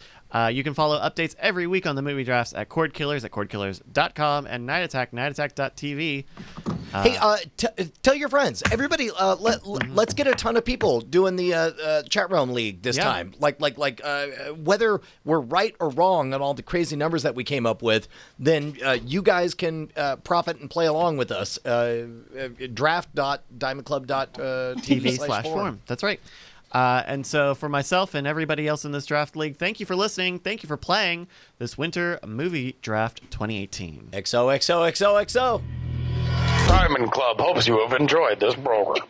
You can follow updates every week on the movie drafts at Cordkillers at cordkillers.com and Night Attack, nightattack.tv. Hey, tell your friends. Everybody, let's get a ton of people doing the chat room league this time. Like whether we're right or wrong on all the crazy numbers that we came up with, then you guys can profit and play along with us. Draft.diamondclub.tv/forum. That's right. And so for myself and everybody else in this draft league, thank you for listening. Thank you for playing this winter movie draft 2018. XOXOXOXO. Diamond Club hopes you have enjoyed this program.